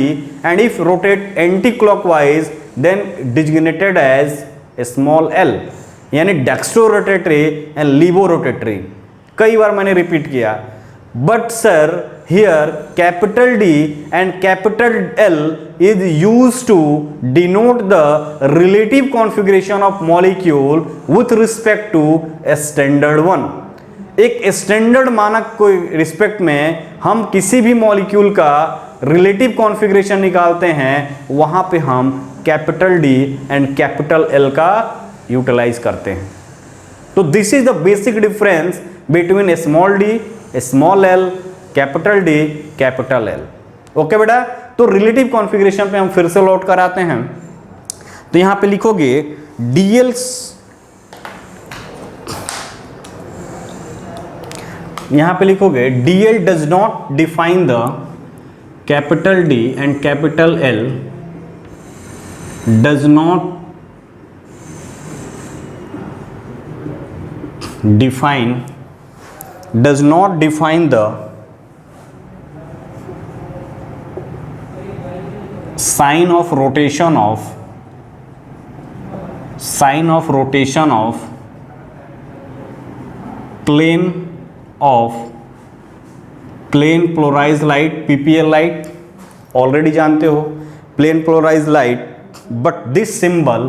and if rotate anti-clockwise then designated as small l, यानी dextro-rotatory and लीवो-रोटेटरी। कई बार मैंने repeat किया, but sir here capital D and capital L is used to denote the relative configuration of molecule with respect to a standard one। एक standard मानक को respect में हम किसी भी मॉलिक्यूल का रिलेटिव कॉन्फ़िगरेशन निकालते हैं, वहां पे हम capital D and capital L का यूटिलाइज करते हैं। तो this is the basic difference between small d, small l, capital D, capital L। Okay बेटा, तो रिलेटिव कॉन्फ़िगरेशन पे हम फिर से लौट कर आते हैं। तो यहां पे लिखोगे DL, यहां पे लिखोगे DL does not define the capital D and capital L does not define the sign of rotation of plane polarized light, PPL light already जानते हो, plane polarized light, but this symbol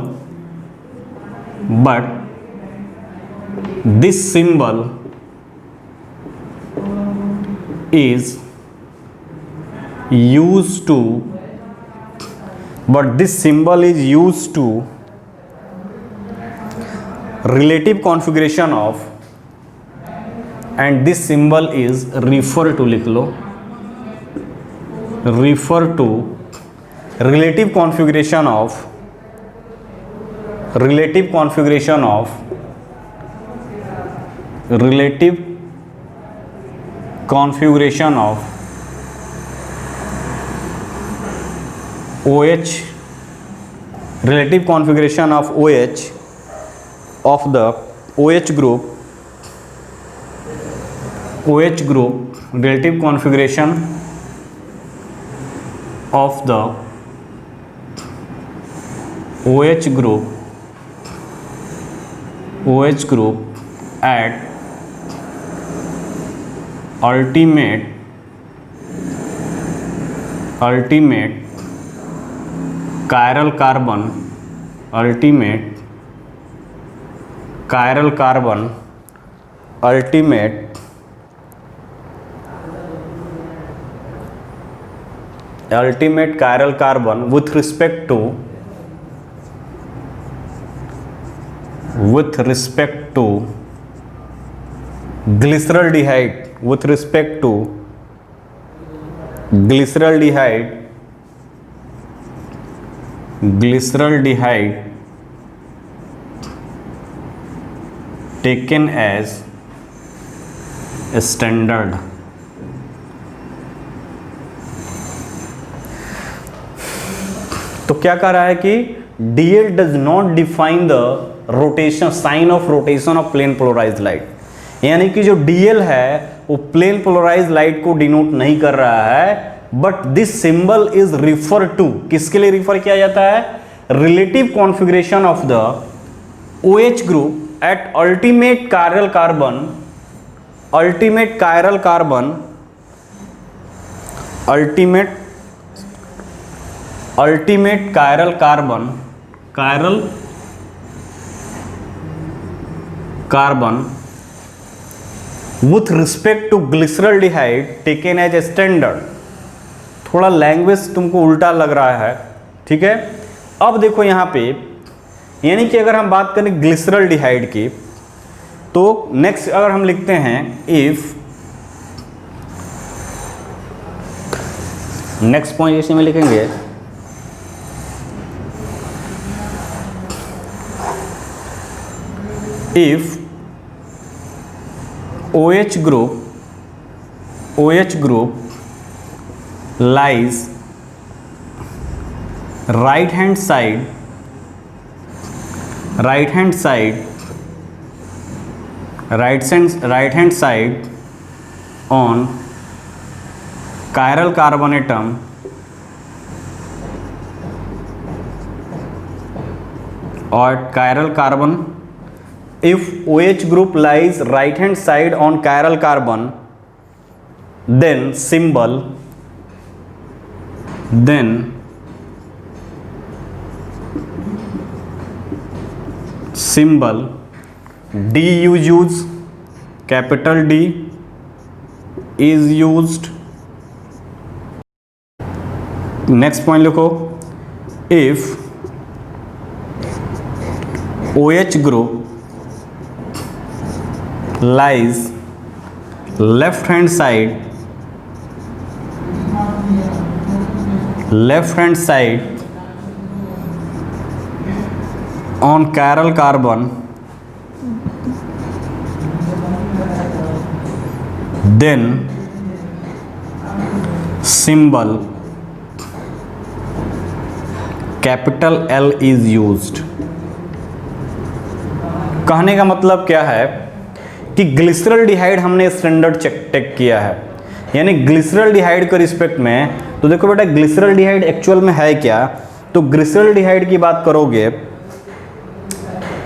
is used to relative configuration of, and this symbol is refer to, लिख लो, refer to relative configuration of OH, relative configuration of OH of the OH group relative configuration of the OH group at ultimate chiral carbon ultimate chiral carbon with respect to glyceraldehyde taken as standard. तो क्या कह रहा है कि DL does not define the rotation sign of rotation of plane polarized light, यानी कि जो DL है वो प्लेन पोलराइज लाइट को डिनोट नहीं कर रहा है, but this symbol is refer to, किसके लिए रिफर किया जाता है, relative configuration of the OH group at ultimate chiral carbon with respect to glyceraldehyde taken as a standard. थोड़ा लैंग्वेज तुमको उल्टा लग रहा है, ठीक है। अब देखो यहाँ पे, यानी कि अगर हम बात करें ग्लिसरल्डिहाइड की, तो नेक्स्ट अगर हम लिखते हैं इफ, नेक्स्ट पॉइंट इसी में लिखेंगे if OH group lies right hand side on chiral carbon atom or chiral carbon, if OH group lies right hand side on chiral carbon, then symbol D is used, capital D is used. Next point लिखो, if OH group lies left hand side on chiral carbon, then symbol capital L is used. कहने का मतलब क्या है कि glyceraldehyde हमने standard take किया है, यानी ग्लिसरल्डिहाइड के रिस्पेक्ट में, तो देखो बेटा ग्लिसरल्डिहाइड एक्चुअल में है क्या, तो ग्लिसरल्डिहाइड की बात करोगे,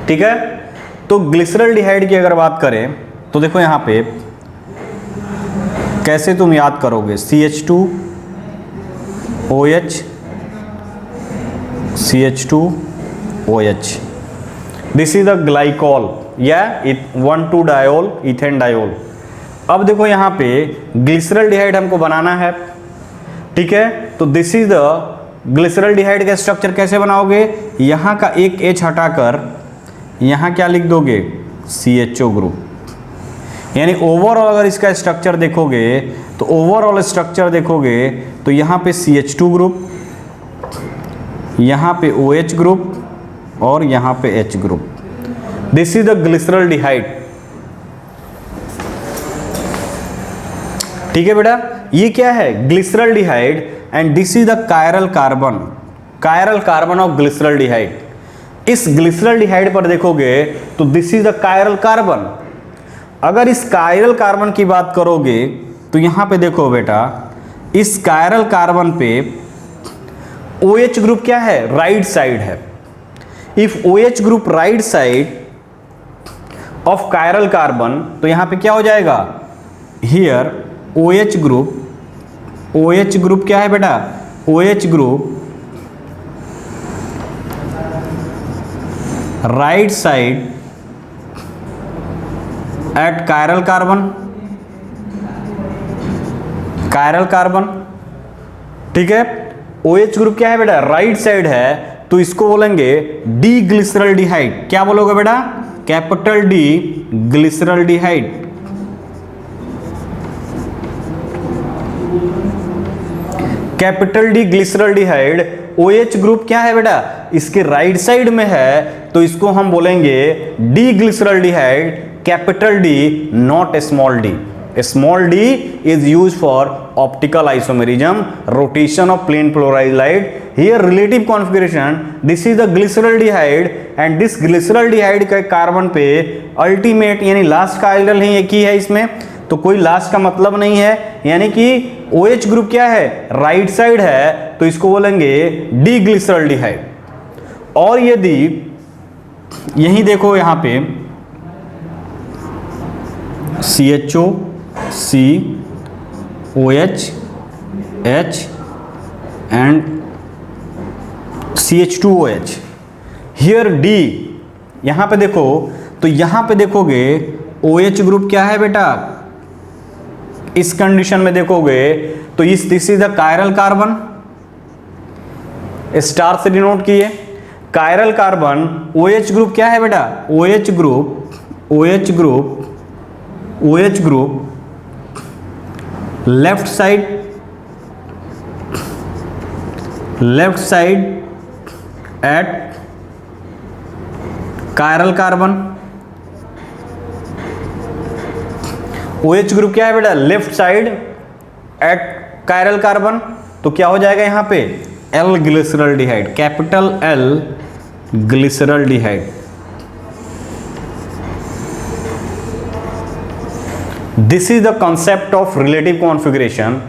ठीक है, तो ग्लिसरल्डिहाइड की अगर बात करें तो देखो यहाँ पे कैसे तुम याद करोगे, CH2OH, this is the glycol या 1,2-डायोल इथेन डायोल। अब देखो यहाँ पे ग्लिसरल्डिहाइड हमको बनाना है, ठीक है, तो दिस इज द ग्लिसरल्डिहाइड का स्ट्रक्चर कैसे बनाओगे, यहाँ का एक H हटाकर यहाँ क्या लिख दोगे, CHO ग्रुप, यानी ओवरऑल अगर इसका स्ट्रक्चर देखोगे तो ओवरऑल स्ट्रक्चर देखोगे तो यहाँ पे CH2 ग्रुप, यहाँ पे OH ग्रुप और यहाँ पे H group, this is the glyceraldehyde, ठीक है बेटा, ये क्या है glyceraldehyde and this is the chiral carbon of glyceraldehyde. इस ग्लिसरल्डिहाइड पर देखोगे तो this is the chiral carbon. अगर इस कायरल कार्बन की बात करोगे तो तो यहाँ पे देखो बेटा, इस कायरल कार्बन पे OH ग्रुप क्या है, राइट साइड है। If OH group right side of chiral carbon, तो यहाँ पे क्या हो जाएगा, हियर OH ग्रुप क्या है बेटा, OH group right side at chiral carbon, ठीक है। OH ग्रुप क्या है बेटा, राइट साइड है, तो इसको बोलेंगे डी ग्लिसरल्डिहाइड। क्या बोलोगे बेटा, capital D glyceraldehyde. Capital D glyceraldehyde. OH group क्या है बेटा, इसके राइट साइड में है, तो इसको हम बोलेंगे D glyceraldehyde, capital D, not small D. Small D is use for optical isomerism, rotation of plane fluoride. Here relative configuration, this is the glyceraldehyde and this glyceraldehyde का कार्बन पे ultimate यानी last का आइडल ही एक ही है इसमें, तो कोई लास्ट का मतलब नहीं है, यानी कि OH ग्रुप क्या है, राइट साइड है, तो इसको बोलेंगे डी ग्लिसरल्डिहाइड। और यदि यही देखो यहाँ पे CHO, C, OH, H and CH2OH, here D, यहाँ पे देखो, तो यहाँ पे देखोगे OH ग्रुप क्या है बेटा, इस कंडीशन में देखोगे तो this is the chiral carbon, star से डिनोट किए। कायरल कार्बन, OH ग्रुप क्या है बेटा, OH group left side at chiral carbon. OH group क्या है बेटा, left side at chiral carbon, तो क्या हो जाएगा यहाँ पे, L glyceraldehyde, capital L glyceraldehyde. This is the concept of relative configuration,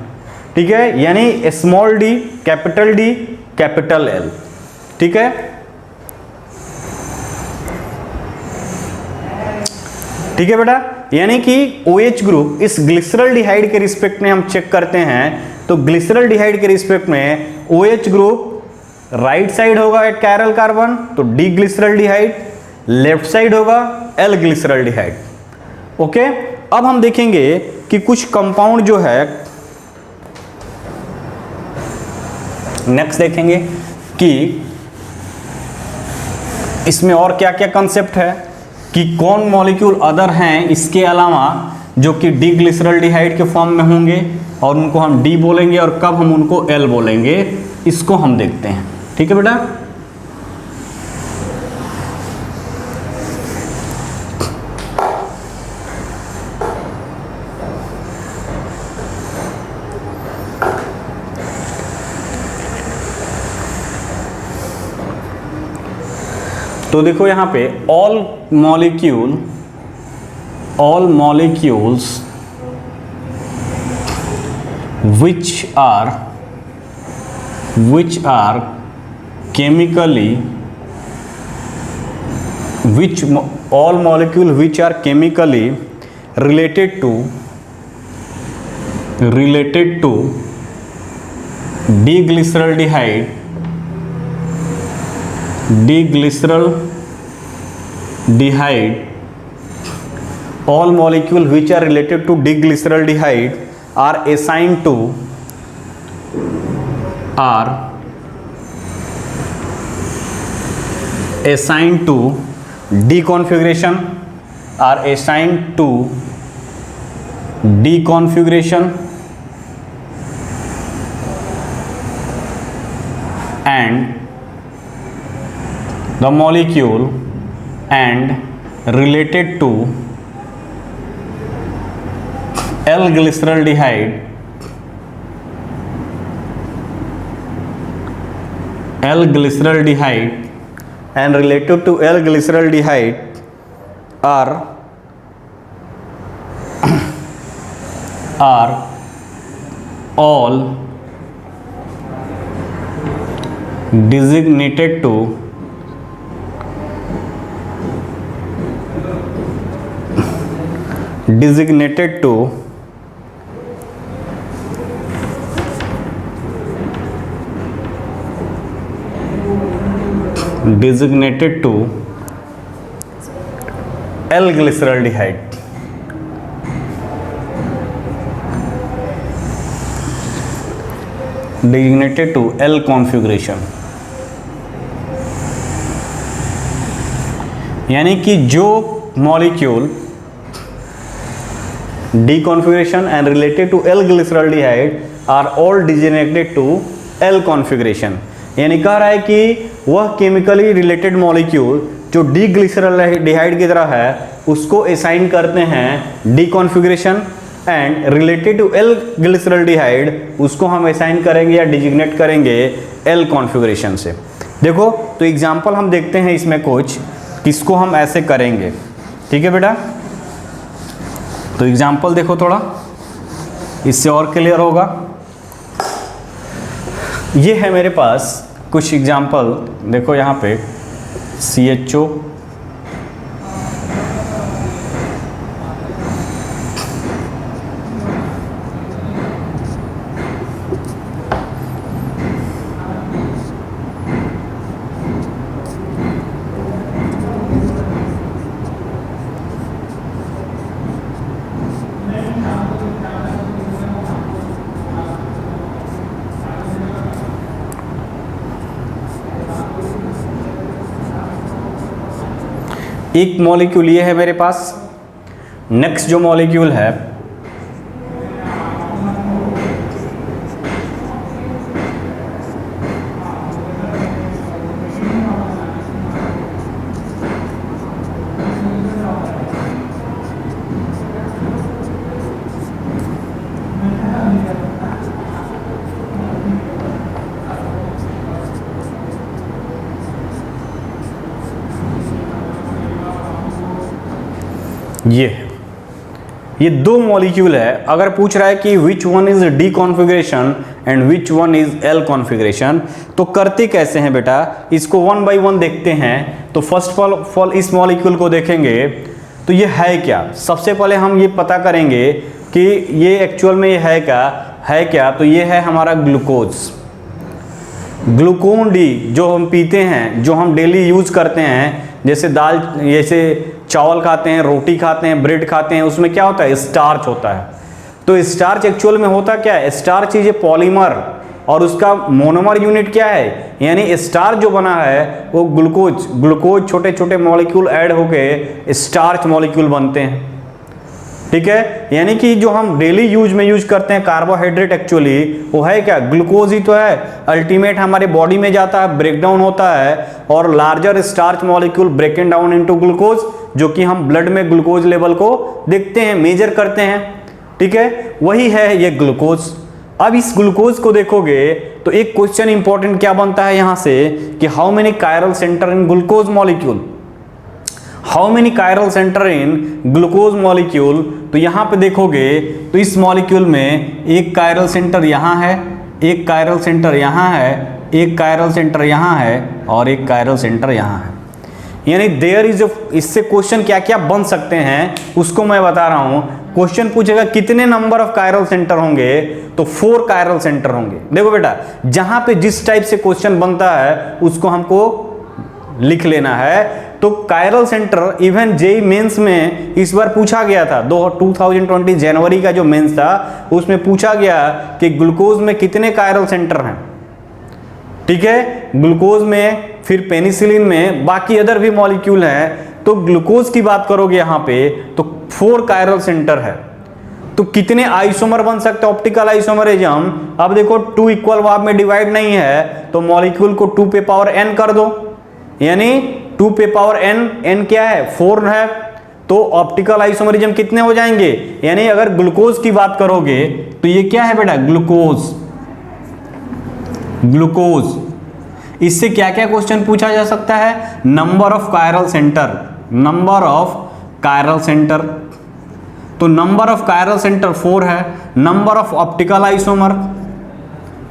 ठीक है, यानी स्मॉल डी, कैपिटल L, ठीक है। ठीक है बेटा, यानी कि OH ग्रुप इस ग्लिसरल्डिहाइड के रिस्पेक्ट में हम चेक करते हैं, तो ग्लिसरल्डिहाइड के रिस्पेक्ट में OH ग्रुप राइट साइड होगा एट कायरल कार्बन, तो डी ग्लिसरल्डिहाइड, लेफ्ट साइड होगा L ग्लिसरल्डिहाइड। ओके, अब हम देखेंगे कि कुछ कंपाउंड जो है, नेक्स्ट देखेंगे कि इसमें और क्या क्या कंसेप्ट है, कि कौन मॉलिक्यूल अदर हैं इसके अलावा जो कि डी ग्लिसरल्डिहाइड के फॉर्म में होंगे और उनको हम डी बोलेंगे, और कब हम उनको एल बोलेंगे, इसको हम देखते हैं। ठीक है बेटा, तो देखो यहां पे all molecules which are chemically all molecules which are chemically related to deglyceraldehyde, all molecules which are related to deglyceraldehyde are assigned to D configuration, and the molecule and related to L glyceraldehyde and related to L glyceraldehyde are all designated to L-glyceraldehyde. Designated to L configuration, यानी कि जो molecule D configuration and related to L-glyceraldehyde are all designated to L configuration. यानी कह रहा है कि वह chemically related molecule जो डी ग्लिसरल्डिहाइड की तरह है उसको असाइन करते हैं D configuration, and related to L glyceraldehyde उसको हम असाइन करेंगे या डिजिग्नेट करेंगे एल कॉन्फ़िगरेशन से। देखो तो एग्जांपल हम देखते हैं इसमें कुछ, किसको हम ऐसे करेंगे। ठीक है बेटा, तो एग्जांपल देखो थोड़ा, इससे और क्लियर होगा। ये है मेरे पास कुछ एग्जांपल, देखो यहाँ पे CHO, एक मॉलिक्यूल ये है मेरे पास। नेक्स्ट जो मॉलिक्यूल है ये दो मॉलिक्यूल है। अगर पूछ रहा है कि which one is D configuration and which one is L configuration, तो करते कैसे हैं बेटा, इसको वन बाय वन देखते हैं। तो फर्स्ट ऑफ ऑल इस मॉलिक्यूल को देखेंगे तो ये है क्या। सबसे पहले हम ये पता करेंगे कि ये एक्चुअल में ये है क्या। तो ये है हमारा ग्लूकोज, ग्लूकोन डी, जो हम पीते हैं, जो हम डेली यूज करते हैं, जैसे दाल, जैसे चावल खाते हैं, रोटी खाते हैं, ब्रेड खाते हैं, उसमें क्या होता है, स्टार्च होता है। तो स्टार्च एक्चुअल में होता क्या है, स्टार्च इज ए पॉलीमर, और उसका मोनोमर यूनिट क्या है, यानी स्टार्च जो बना है वो ग्लूकोज छोटे छोटे मॉलिक्यूल ऐड होके स्टार्च मॉलिक्यूल बनते हैं। ठीक है, यानी कि जो हम डेली यूज में यूज करते हैं कार्बोहाइड्रेट, एक्चुअली वो है क्या, ग्लूकोज ही तो है। अल्टीमेट हमारे बॉडी में जाता है, ब्रेक डाउन होता है, और larger starch molecule ब्रेकन down into glucose, जो कि हम ब्लड में ग्लूकोज लेवल को देखते हैं, मेजर करते हैं। ठीक है, वही है ये ग्लूकोज। अब इस ग्लूकोज को देखोगे तो एक क्वेश्चन इंपॉर्टेंट क्या बनता है यहां से कि how many chiral centre in glucose molecule, how many chiral centre in glucose molecule. तो यहां पे देखोगे तो इस मॉलिक्यूल में एक कायरल सेंटर यहां है, एक कायरल सेंटर यहां है, एक कायरल सेंटर यहां है, और एक कायरल सेंटर यहां है। यानी देयर इज, इससे क्वेश्चन क्या क्या बन सकते हैं उसको मैं बता रहा हूं। क्वेश्चन पूछेगा कितने नंबर ऑफ कायरल सेंटर होंगे, तो 4 कायरल सेंटर होंगे। देखो बेटा, जहां पे जिस टाइप से क्वेश्चन बनता है उसको हमको लिख लेना है। तो chiral centre even JEE Mains में इस बार पूछा गया था, 2020 जनवरी का जो मेंस था उसमें पूछा गया कि ग्लूकोज में कितने कायरल सेंटर हैं। ठीक है, ग्लूकोज में, फिर पेनिसिलिन में, बाकी अदर भी मॉलिक्यूल हैं। तो ग्लूकोज की बात करोगे यहाँ पे तो 4 कायरल सेंटर है। तो कितने आइसोमर बन सकते हैं, ऑप्टिकल आइसोमरिज्म। अब देखो 2 इक्वल भाग में डिवाइड नहीं है, तो मॉलिक्यूल को 2 पे पावर n कर दो, यानी 2 पे पावर n क्या है, 4 है। तो ऑप्टिकल आइसोमरिज्म कितने हो जाएंगे, यानी अगर ग्लूकोज की बात करोगे तो ये क्या है बेटा, ग्लूकोज। इससे क्या क्या क्वेश्चन पूछा जा सकता है, number of chiral centre, number of chiral centre, तो नंबर ऑफ कायरल सेंटर 4 है। Number of optical isomer,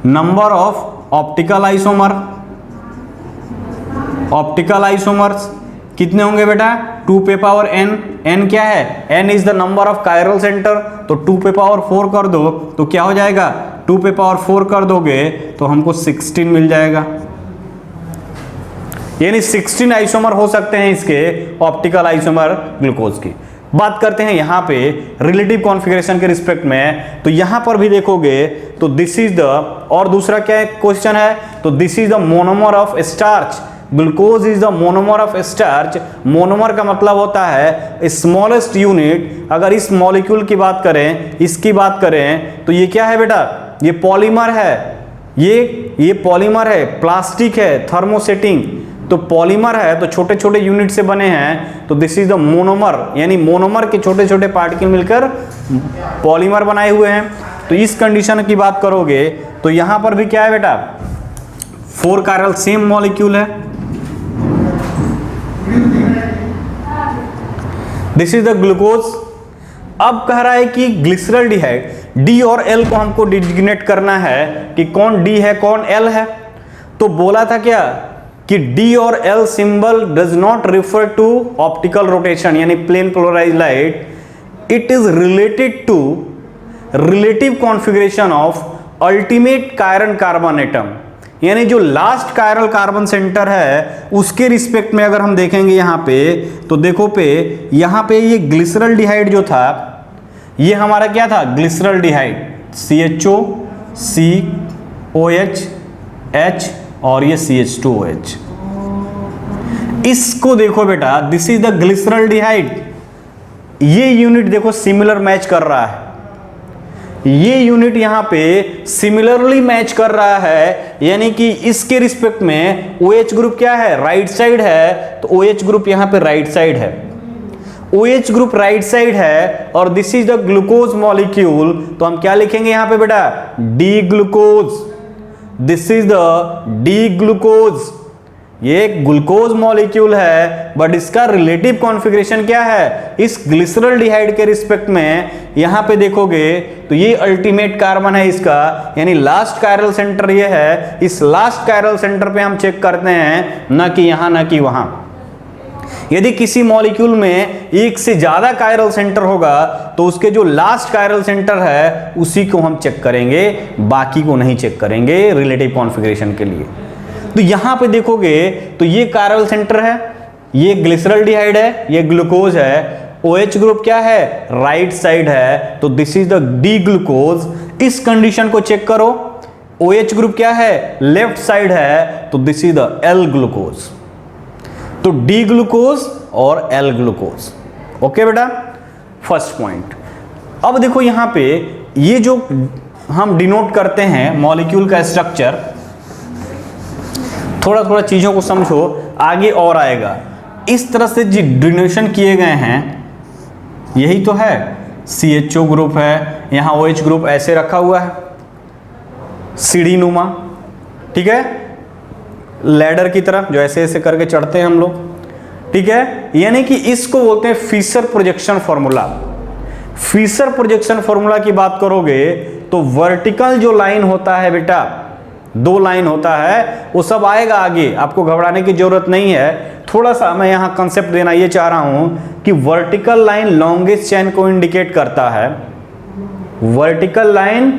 number of optical isomer, optical isomers कितने होंगे बेटा? 2 पे पावर n। n क्या है? n is the number of chiral centre, तो 2 पे पावर 4 कर दो तो क्या हो जाएगा? 2 पे पावर 4 कर दोगे तो हमको 16 मिल जाएगा। यानी 16 आइसोमर हो सकते हैं इसके ऑप्टिकल आइसोमर ग्लूकोज की। बात करते हैं यहाँ पे रिलेटिव कॉन्फ़िगरेशन के रिस्पेक्ट में, तो यहाँ पर भी देखोगे तो दिस इज द, और दूसरा क्या क्वेश्चन है? तो this is the monomer of starch. Glucose is the monomer of starch. Monomer का मतलब होता है स्मॉलेस्ट यूनिट। अगर इस मॉलिक्यूल की बात करें, इसकी बात करें, तो ये क्या है बेटा? ये पॉलीमर है। ये पॉलीमर है, प्लास्टिक है, थर्मोसेटिंग, तो पॉलीमर है तो छोटे छोटे यूनिट से बने हैं, तो दिस इज द मोनोमर, यानी मोनोमर के छोटे छोटे पार्टिकल मिलकर पॉलीमर बनाए हुए हैं। तो इस कंडीशन की बात करोगे तो यहां पर भी क्या है बेटा? 4 कायरल सेम मॉलिक्यूल है। This is the glucose. अब कह रहा है कि ग्लिसरॉल्डिहाइड, डी और एल को हमको डिजिग्नेट करना है कि कौन डी है कौन एल है। तो बोला था क्या कि डी और L symbol does not refer to optical rotation यानी plane polarized light, it is related to relative configuration of ultimate कायरन कार्बन एटम, यानी जो लास्ट कायरल कार्बन सेंटर है उसके रिस्पेक्ट में अगर हम देखेंगे यहाँ पे, तो देखो यहाँ पे ये ग्लिसरॉल्डिहाइड जो था ये हमारा क्या था? ग्लिसरॉल्डिहाइड, CHO, COH, H और ये CH2OH। इसको देखो बेटा, दिस इज द ग्लिसरॉल्डिहाइड। ये यूनिट देखो सिमिलर मैच कर रहा है, ये यूनिट यहां पे सिमिलरली मैच कर रहा है, यानी कि इसके रिस्पेक्ट में OH ग्रुप क्या है? राइट साइड है, तो OH ग्रुप यहां पे राइट साइड है, OH ग्रुप राइट साइड है, और this is the glucose molecule, तो हम क्या लिखेंगे यहां पे बेटा? D glucose. This is the D glucose. ये ग्लूकोज मॉलिक्यूल है बट इसका रिलेटिव कॉन्फ़िगरेशन क्या है? इस ग्लिसरॉल्डिहाइड के रिस्पेक्ट में यहां पे देखोगे तो ये अल्टीमेट कार्बन है इसका, यानी लास्ट कायरल सेंटर ये है। इस लास्ट कायरल सेंटर पे हम चेक करते हैं, ना कि यहां ना कि वहां। यदि किसी मॉलिक्यूल में एक से ज्यादा कायरल सेंटर होगा तो उसके जो लास्ट कायरल सेंटर है उसी को हम चेक करेंगे, बाकी को नहीं चेक करेंगे रिलेटिव कॉन्फ़िगरेशन के लिए। तो यहां पे देखोगे तो ये कायरल सेंटर है, ये ग्लिसरॉल्डिहाइड है, ये ग्लूकोज है, OH ग्रुप क्या है? राइट साइड है, तो this is the D glucose. इस कंडीशन को चेक करो, OH ग्रुप क्या है? लेफ्ट साइड है, तो this is the L glucose. तो डी ग्लूकोज और एल ग्लूकोज। ओके बेटा, फर्स्ट पॉइंट। अब देखो यहां पे ये जो हम डिनोट करते हैं मॉलिक्यूल का स्ट्रक्चर, थोड़ा थोड़ा चीजों को समझो, आगे और आएगा। इस तरह से जो डिनोशन किए गए हैं यही तो है, CHO ग्रुप है, यहां OH ग्रुप ऐसे रखा हुआ है सीढ़ी नुमा, ठीक है, लैडर की तरह जो ऐसे ऐसे करके चढ़ते हैं हम लोग, ठीक है। यानी कि इसको बोलते हैं Fischer projection formula. Fischer projection formula की बात करोगे तो वर्टिकल जो लाइन होता है बेटा, 2 लाइन होता है, वो सब आएगा आगे, आपको घबराने की जरूरत नहीं है। थोड़ा सा मैं यहां कंसेप्ट देना ये चाह रहा हूं कि वर्टिकल लाइन लॉन्गेस्ट चेन को इंडिकेट करता है, वर्टिकल लाइन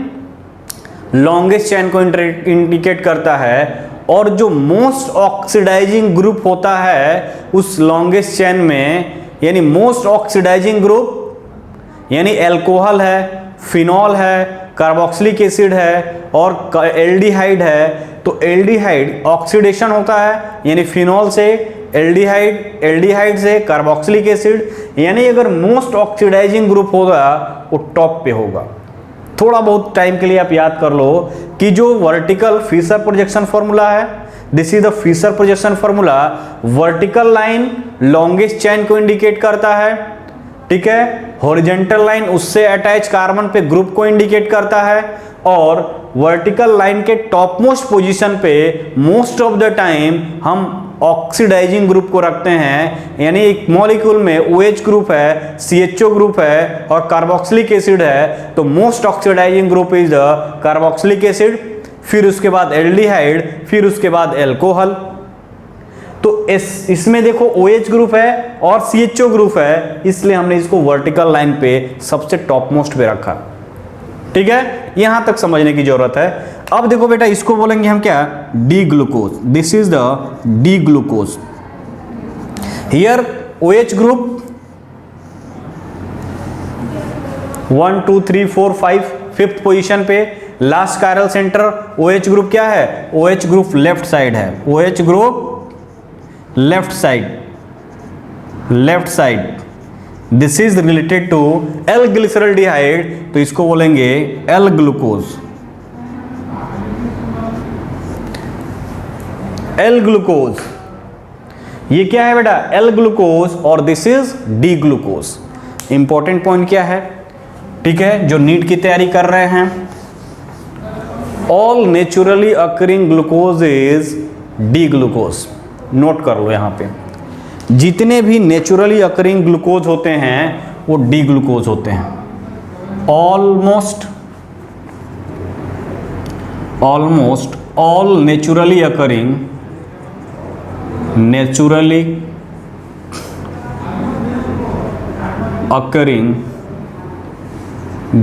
लॉन्गेस्ट चेन को इंडिकेट करता है, और जो मोस्ट ऑक्सीडाइजिंग ग्रुप होता है उस लॉन्गेस्ट चेन में, यानी मोस्ट ऑक्सीडाइजिंग ग्रुप यानी एल्कोहल है, फिनॉल है, कार्बोक्सिलिक एसिड है और एल्डिहाइड है। तो एल्डिहाइड ऑक्सीडेशन होता है, यानी फिनॉल से एल्डिहाइड, एल्डिहाइड से कार्बोक्सिलिक एसिड, यानी अगर मोस्ट ऑक्सीडाइजिंग ग्रुप होगा वो टॉप पे होगा। थोड़ा बहुत टाइम के लिए आप याद कर लो कि जो वर्टिकल फिशर प्रोजेक्शन फॉर्मूला है, this is the Fischer projection formula. Vertical line longest chain को इंडिकेट करता है, ठीक है, हॉरिजॉन्टल लाइन उससे अटैच कार्बन पे ग्रुप को इंडिकेट करता है, और वर्टिकल लाइन के टॉप मोस्ट पोजीशन पे मोस्ट ऑफ द टाइम हम ऑक्सीडाइजिंग ग्रुप को रखते हैं, यानी एक मॉलिक्यूल में OH ग्रुप है, CHO ग्रुप है और कार्बोक्सिलिक एसिड है, तो most oxidizing group is the carboxylic acid, फिर उसके बाद एल्डिहाइड, फिर उसके बाद एल्कोहल। तो इसमें देखो OH ग्रुप है और CHO ग्रुप है, इसलिए हमने इसको वर्टिकल लाइन पे सबसे टॉप मोस्ट पे रखा। ठीक है, यहां तक समझने की जरूरत है। अब देखो बेटा, इसको बोलेंगे हम क्या, D glucose. This is the D glucose. Here OH group 1 2 3 4 5 fifth position पे, last chiral center OH group क्या है, OH ग्रुप लेफ्ट साइड है, OH group left side. This is related to L glyceraldehyde, तो इसको बोलेंगे L glucose. L glucose ये क्या है बेटा, एल ग्लूकोज, और this is D glucose. Important point क्या है, ठीक है, जो नीट की तैयारी कर रहे हैं, all naturally occurring glucose is D glucose. Note कर लो यहां पे, जितने भी नेचुरली अकरिंग ग्लूकोज होते हैं वो डी ग्लूकोज होते हैं। Almost all naturally occurring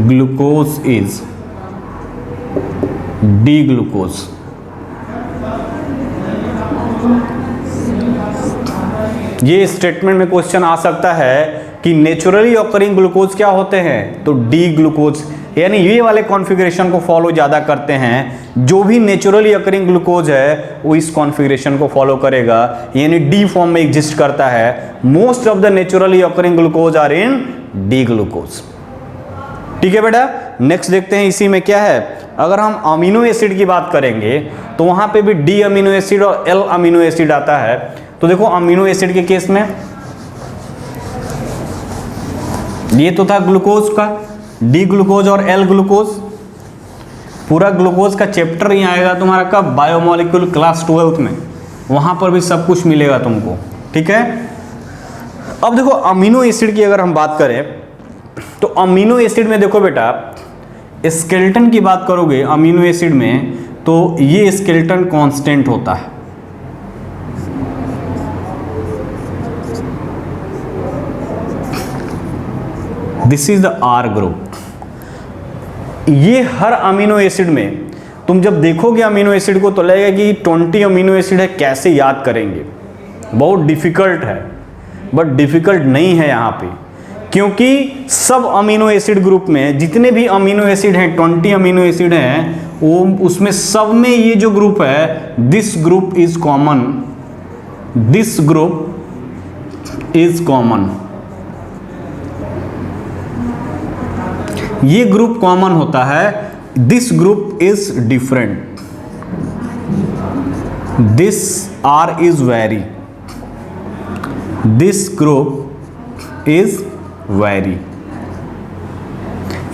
glucose is D glucose. ये स्टेटमेंट में क्वेश्चन आ सकता है कि नेचुरली ऑकरिंग ग्लूकोज क्या होते हैं, तो डी ग्लूकोज, यानी ये वाले कॉन्फ़िगरेशन को फॉलो ज्यादा करते हैं। जो भी नेचुरली ऑकरिंग ग्लूकोज है वो इस कॉन्फ़िगरेशन को फॉलो करेगा, यानी डी फॉर्म में एग्जिस्ट करता है। Most of the naturally occurring glucose are in D glucose. ठीक है बेटा, नेक्स्ट देखते हैं इसी में क्या है। अगर हम अमीनो एसिड की बात करेंगे तो वहां पे भी डी अमीनो एसिड और एल अमीनो एसिड आता है। तो देखो अमीनो एसिड के केस में ये तो था ग्लूकोज का, डी ग्लूकोज और एल ग्लूकोज। पूरा ग्लूकोज का चैप्टर ही आएगा तुम्हारा कब, बायोमोलिक्यूल क्लास 12th में, वहां पर भी सब कुछ मिलेगा तुमको। ठीक है, अब देखो अमीनो एसिड की अगर हम बात करें तो अमीनो एसिड में देखो बेटा, स्केलेटन की बात करोगे अमीनो एसिड में तो ये स्केलेटन कांस्टेंट होता है। This is the R group. ये हर अमीनो एसिड में तुम जब देखोगे अमीनो एसिड को तो लगेगा कि 20 अमीनो एसिड है, कैसे याद करेंगे, बहुत डिफिकल्ट है। बट डिफिकल्ट नहीं है यहाँ पे, क्योंकि सब अमीनो एसिड ग्रुप में जितने भी अमीनो एसिड हैं, 20 अमीनो एसिड हैं, वो उसमें सब में ये जो ग्रुप है, this group is common, this group is common, ये ग्रुप कॉमन होता है। This group is different, this R is vary, this group is vary.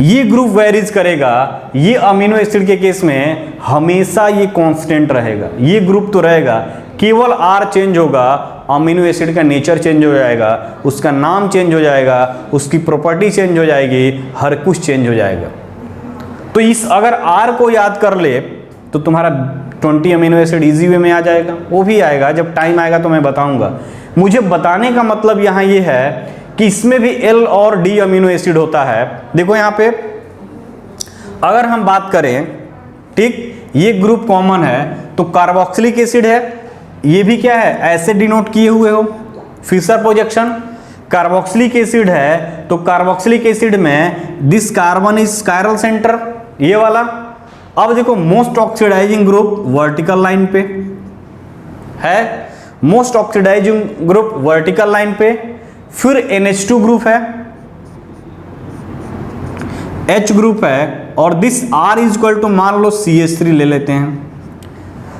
ये ग्रुप वेरीज करेगा, ये अमीनो एसिड के केस में हमेशा ये कांस्टेंट रहेगा। ये ग्रुप तो रहेगा, केवल आर चेंज होगा, अमीनो एसिड का नेचर चेंज हो जाएगा, उसका नाम चेंज हो जाएगा, उसकी प्रॉपर्टी चेंज हो जाएगी, हर कुछ चेंज हो जाएगा। तो इस अगर आर को याद कर ले तो तुम्हारा 20 अमीनो एसिड इजी वे में आ जाएगा। वो भी आएगा, जब टाइम आएगा तो मैं बताऊंगा। मुझे बताने का मतलब यहाँ ये है कि इसमें भी एल और डी अमीनो एसिड होता है। देखो यहाँ पे अगर हम बात करें, ठीक, ये ग्रुप कॉमन है तो कार्बोक्सिलिक एसिड है, ये भी क्या है, ऐसे डिनोट किए हुए हो, फिशर प्रोजेक्शन। कार्बोक्सिलिक एसिड है तो कार्बोक्सिलिक एसिड में this carbon is chiral centre, ये वाला। अब देखो most oxidizing group vertical line पे है, most oxidizing group vertical line पे। फिर NH2 ग्रुप है, H ग्रुप है, और this R is equal to मान लो CH3 ले लेते हैं।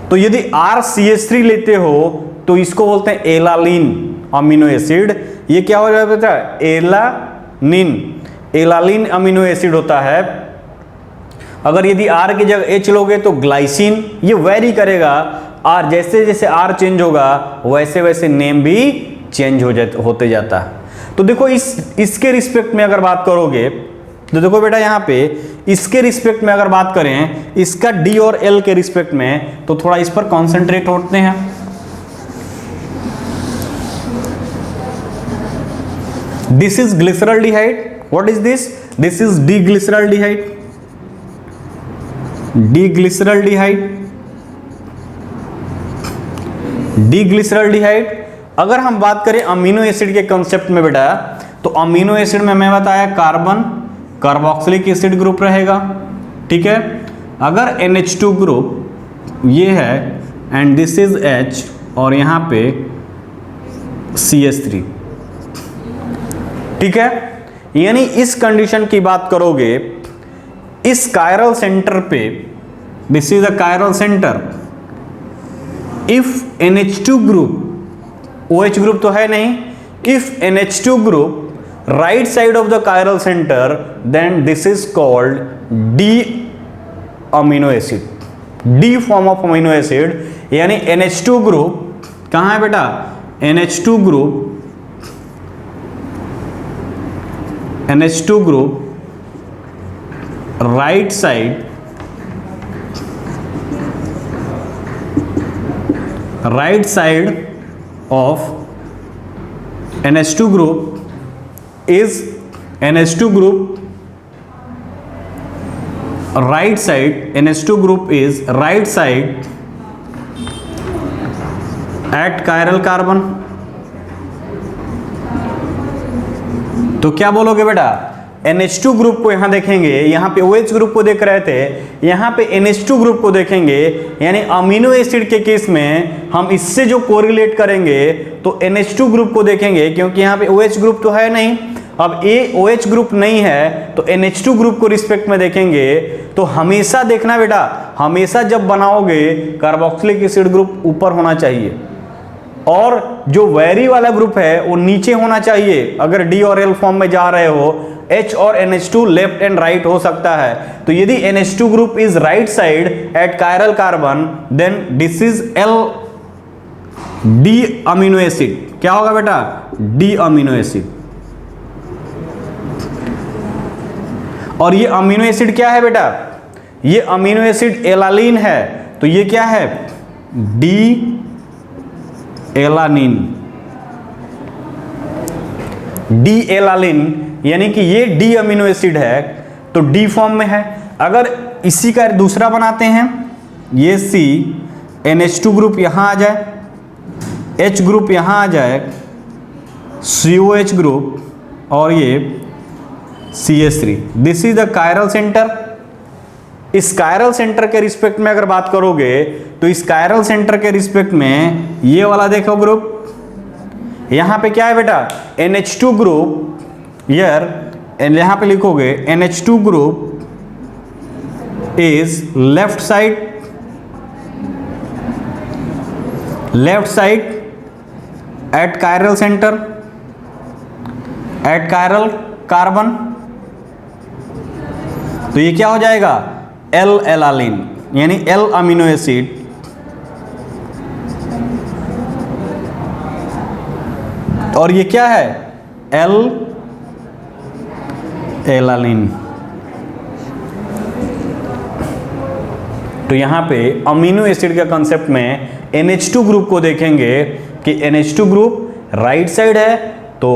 तो यदि R CH3 लेते हो तो इसको बोलते हैं एलालीन अमीनो एसिड। ये क्या हो जाता है, एलानीन, एलालीन अमीनो एसिड होता है। अगर यदि R की जगह H लोगे तो ग्लाइसिन। ये वेरी करेगा, आर, जैसे जैसे आर चेंज होगा वैसे वैसे नेम भी चेंज होते जाता है। तो देखो इसके रिस्पेक्ट में अगर बात करोगे तो देखो बेटा यहाँ पे इसके रिस्पेक्ट में अगर बात करें, इसका डी और एल के रिस्पेक्ट में, तो थोड़ा इस पर कॉन्सेंट्रेट होते हैं। This is glyceraldehyde. What is this? This is D glyceraldehyde. D glyceraldehyde, D glyceraldehyde. अगर हम बात करें अमीनो एसिड के कंसेप्ट में बेटा, तो अमीनो एसिड में मैं बताया कार्बन कार्बोक्सिलिक एसिड ग्रुप रहेगा, ठीक है। अगर NH2 ग्रुप ये है एंड दिस इज H और यहां पे CH3, ठीक है। यानी इस कंडीशन की बात करोगे, इस कायरल सेंटर पे, this is a chiral centre, if NH2 group, OH group तो है नहीं, if NH2 group right side of the chiral center, then this is called D amino acid, D form of amino acid। यानी NH2 group कहाँ है बेटा? NH2 group right side of NH2 group is NH2 group right side, NH2 group is right side at chiral carbon। तो क्या बोलोगे बेटा? NH2 group को यहां देखेंगे, यहां पे OH ग्रुप को देख रहे थे, यहां पे NH2 ग्रुप को देखेंगे, यानी अमीनो एसिड के केस में हम इससे जो कोरिलेट करेंगे तो NH2 ग्रुप को देखेंगे, क्योंकि यहां पे OH ग्रुप तो है नहीं। अब OH ग्रुप नहीं है तो NH2 ग्रुप को रिस्पेक्ट में देखेंगे। तो हमेशा देखना बेटा, हमेशा जब बनाओगे कार्बोक्सिलिक एसिड ग्रुप ऊपर होना चाहिए और जो वेरी वाला ग्रुप है वो नीचे होना चाहिए। अगर D और L फॉर्म में जा रहे हो, H और NH2 लेफ्ट एंड राइट हो सकता है। तो यदि NH2 group is right side at chiral carbon, then this is D amino acid. क्या होगा बेटा? D amino acid. और ये अमीनो एसिड क्या है बेटा? ये अमीनो एसिड एलालीन है, तो ये क्या है? D alanine. डी एलालिन यानी कि ये डी अमीनो एसिड है, तो डी फॉर्म में है। अगर इसी का दूसरा बनाते हैं, ये C, NH2 ग्रुप यहां आ जाए, H ग्रुप यहां आ जाए, COH ग्रुप और ये CH3, this is the chiral centre. इस कायरल सेंटर के रिस्पेक्ट में अगर बात करोगे तो इस कायरल सेंटर के रिस्पेक्ट में ये वाला देखो ग्रुप, यहां पे क्या है बेटा? NH2 group. यार यहां पे लिखोगे NH2 group is left side at chiral centre at chiral carbon. तो ये क्या हो जाएगा? L एलालिन यानी L अमीनो एसिड। और ये क्या है? L एलालिन। तो यहां पे अमीनो एसिड के कंसेप्ट में NH2 ग्रुप को देखेंगे कि NH2 ग्रुप राइट साइड है तो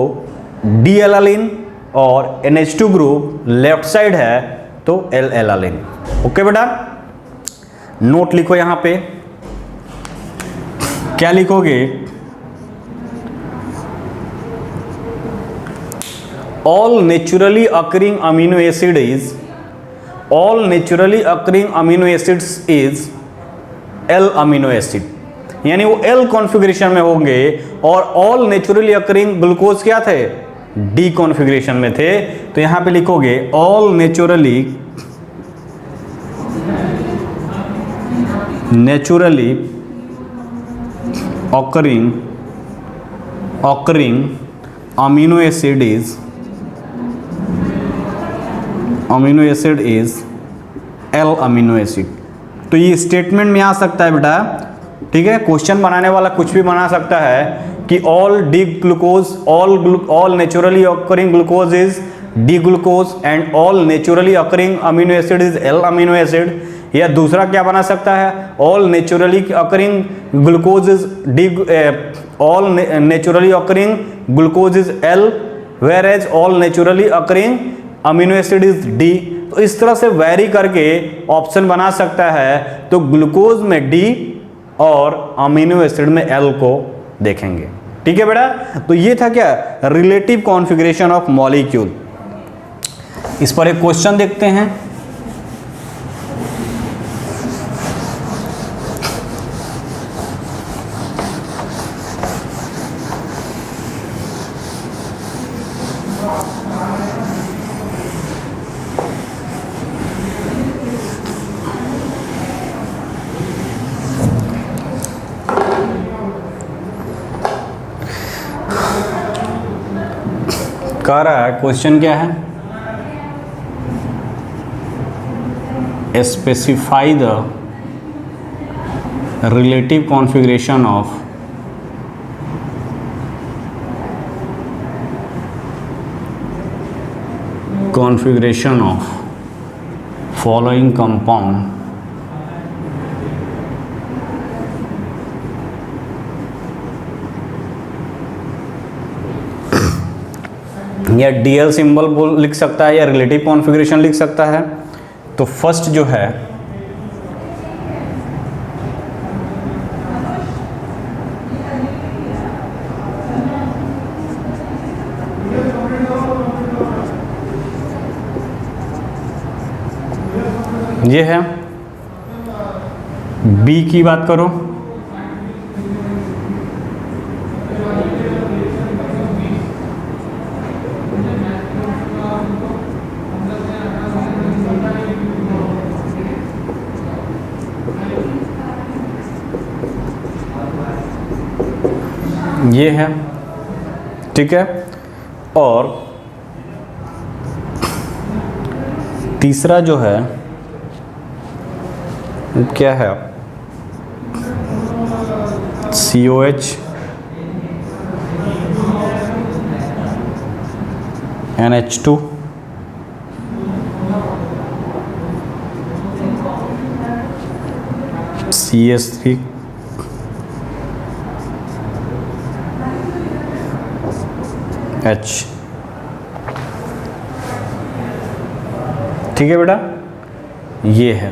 D एलालिन, और NH2 ग्रुप लेफ्ट साइड है तो L एलालिन। ओके बेटा, नोट लिखो यहां पे। क्या लिखोगे? All naturally occurring amino acid is, all naturally occurring amino acids is L amino acid, यानी वो L कॉन्फ़िगरेशन में होंगे। और ऑल नेचुरली अकरिंग ग्लूकोज क्या थे? D कॉन्फ़िगरेशन में थे। तो यहां पे लिखोगे all naturally occurring amino acid is L amino acid. तो ये स्टेटमेंट में आ सकता है बेटा, ठीक है, क्वेश्चन बनाने वाला कुछ भी बना सकता है कि all D glucose, all naturally occurring glucose is D glucose and all naturally occurring amino acid is L amino acid. या दूसरा क्या बना सकता है, all naturally occurring glucose is D, all naturally occurring glucose is L whereas all naturally occurring amino acid is D. तो इस तरह से वेरी करके ऑप्शन बना सकता है। तो ग्लूकोज में डी और अमीनो एसिड में एल को देखेंगे। ठीक है बेटा, तो ये था क्या, रिलेटिव कॉन्फ़िगरेशन ऑफ मॉलिक्यूल। इस पर एक क्वेश्चन देखते हैं। कह रहा है, क्वेश्चन क्या है, specify the relative configuration of following compound या डीएल सिंबल लिख सकता है या रिलेटिव कॉन्फ़िगरेशन लिख सकता है। तो फर्स्ट जो है ये है, बी की बात करो ये है, ठीक है। और तीसरा जो है क्या है, COH NH2 CH3 H। ठीक है बेटा, ये है।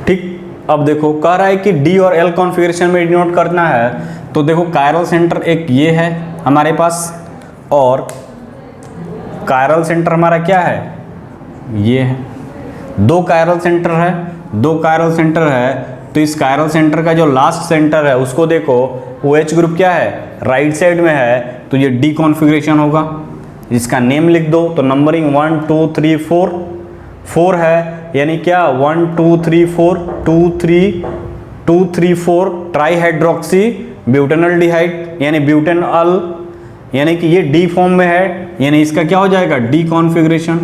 ठीक, अब देखो कह रहा है कि डी और एल कॉन्फ़िगरेशन में डिनोट करना है। तो देखो कायरल सेंटर एक ये है हमारे पास, और कायरल सेंटर हमारा क्या है, ये है। दो कायरल सेंटर है, तो इस कायरल सेंटर का जो लास्ट सेंटर है उसको देखो, OH ग्रुप क्या है, राइट साइड में है, तो ये डी कॉन्फ़िगरेशन होगा। इसका नेम लिख दो, तो नंबरिंग 1 2 3 4 है, यानी क्या 1 2 3 4 2 3 4 ट्राई हाइड्रोक्सी ब्यूटेनल्डिहाइड यानी ब्यूटेनॉल, यानी कि ये डी फॉर्म में है, यानी इसका क्या हो जाएगा, डी कॉन्फ़िगरेशन।